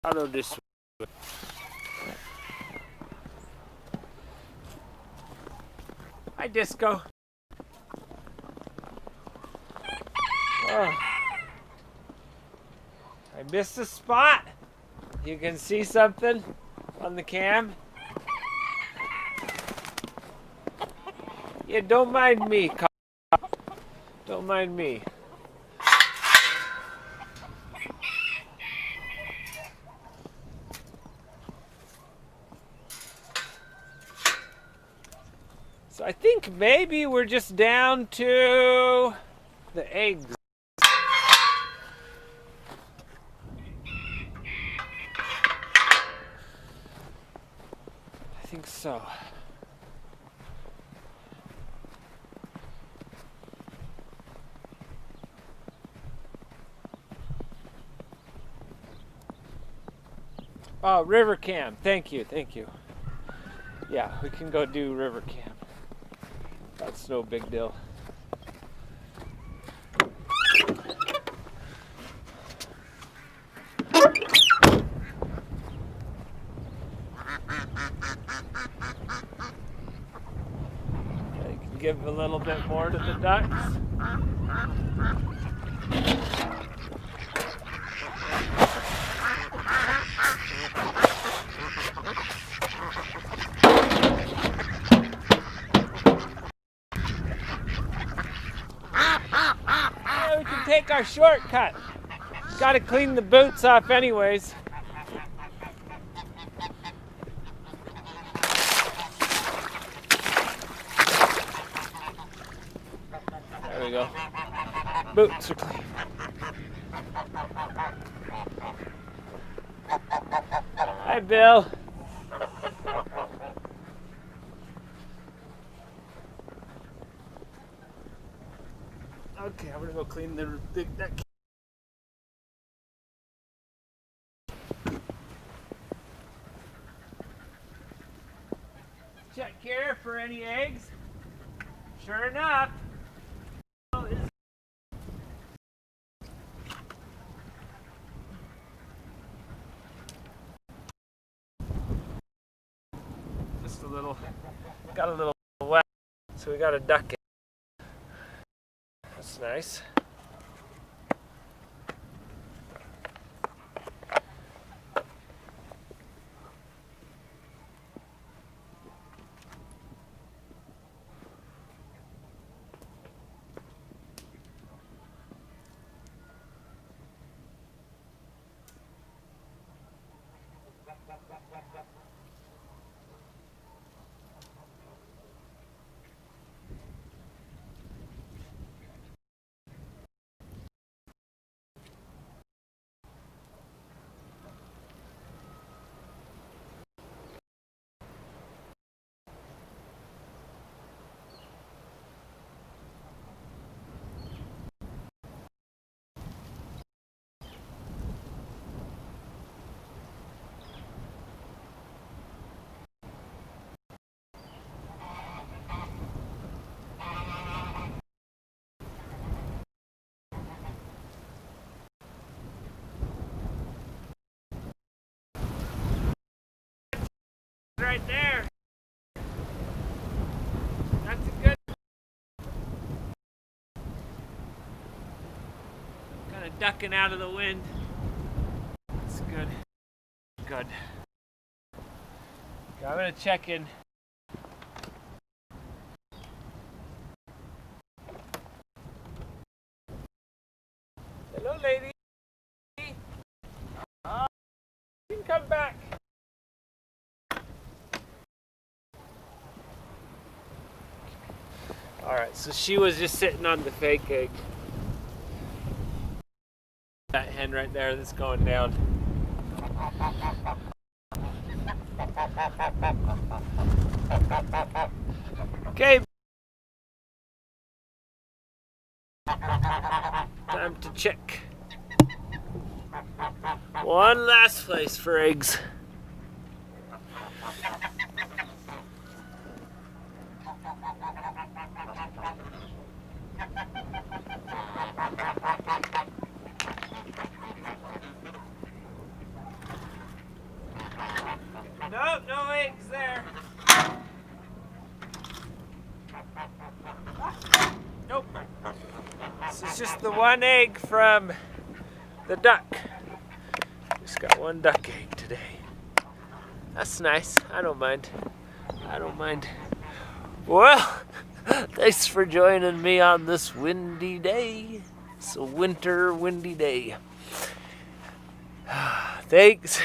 I'll go this way. Hi, Disco. Oh. I missed a spot. You can see something on the cam. Yeah, don't mind me, cop. Don't mind me. So I think maybe we're just down to the eggs. I think so. Oh, river cam. Thank you, thank you. Yeah, we can go do river cam. That's no big deal. You can give a little bit more to the ducks. Yeah, we can take our shortcut. Got to clean the boots off anyways. There we go. Boots are clean. Hi, Bill. Okay, I'm gonna go clean the big duck. Check here for any eggs. Sure enough. Just a little, got a little wet, so we got a duck in. That's nice. Right there. That's a good. Kind of ducking out of the wind. That's good. Good. Okay, I'm gonna check in. Hello, lady. You can come back. Alright, so she was just sitting on the fake egg. That hen right there that's going down. Okay. Time to check. One last place for eggs. Nope, no eggs there. Nope. This is just the one egg from the duck. Just got one duck egg today. That's nice. I don't mind. I don't mind. Well, thanks for joining me on this windy day. It's a winter windy day. Thanks.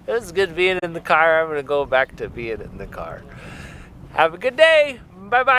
It was good being in the car. I'm going to go back to being in the car. Have a good day. Bye-bye.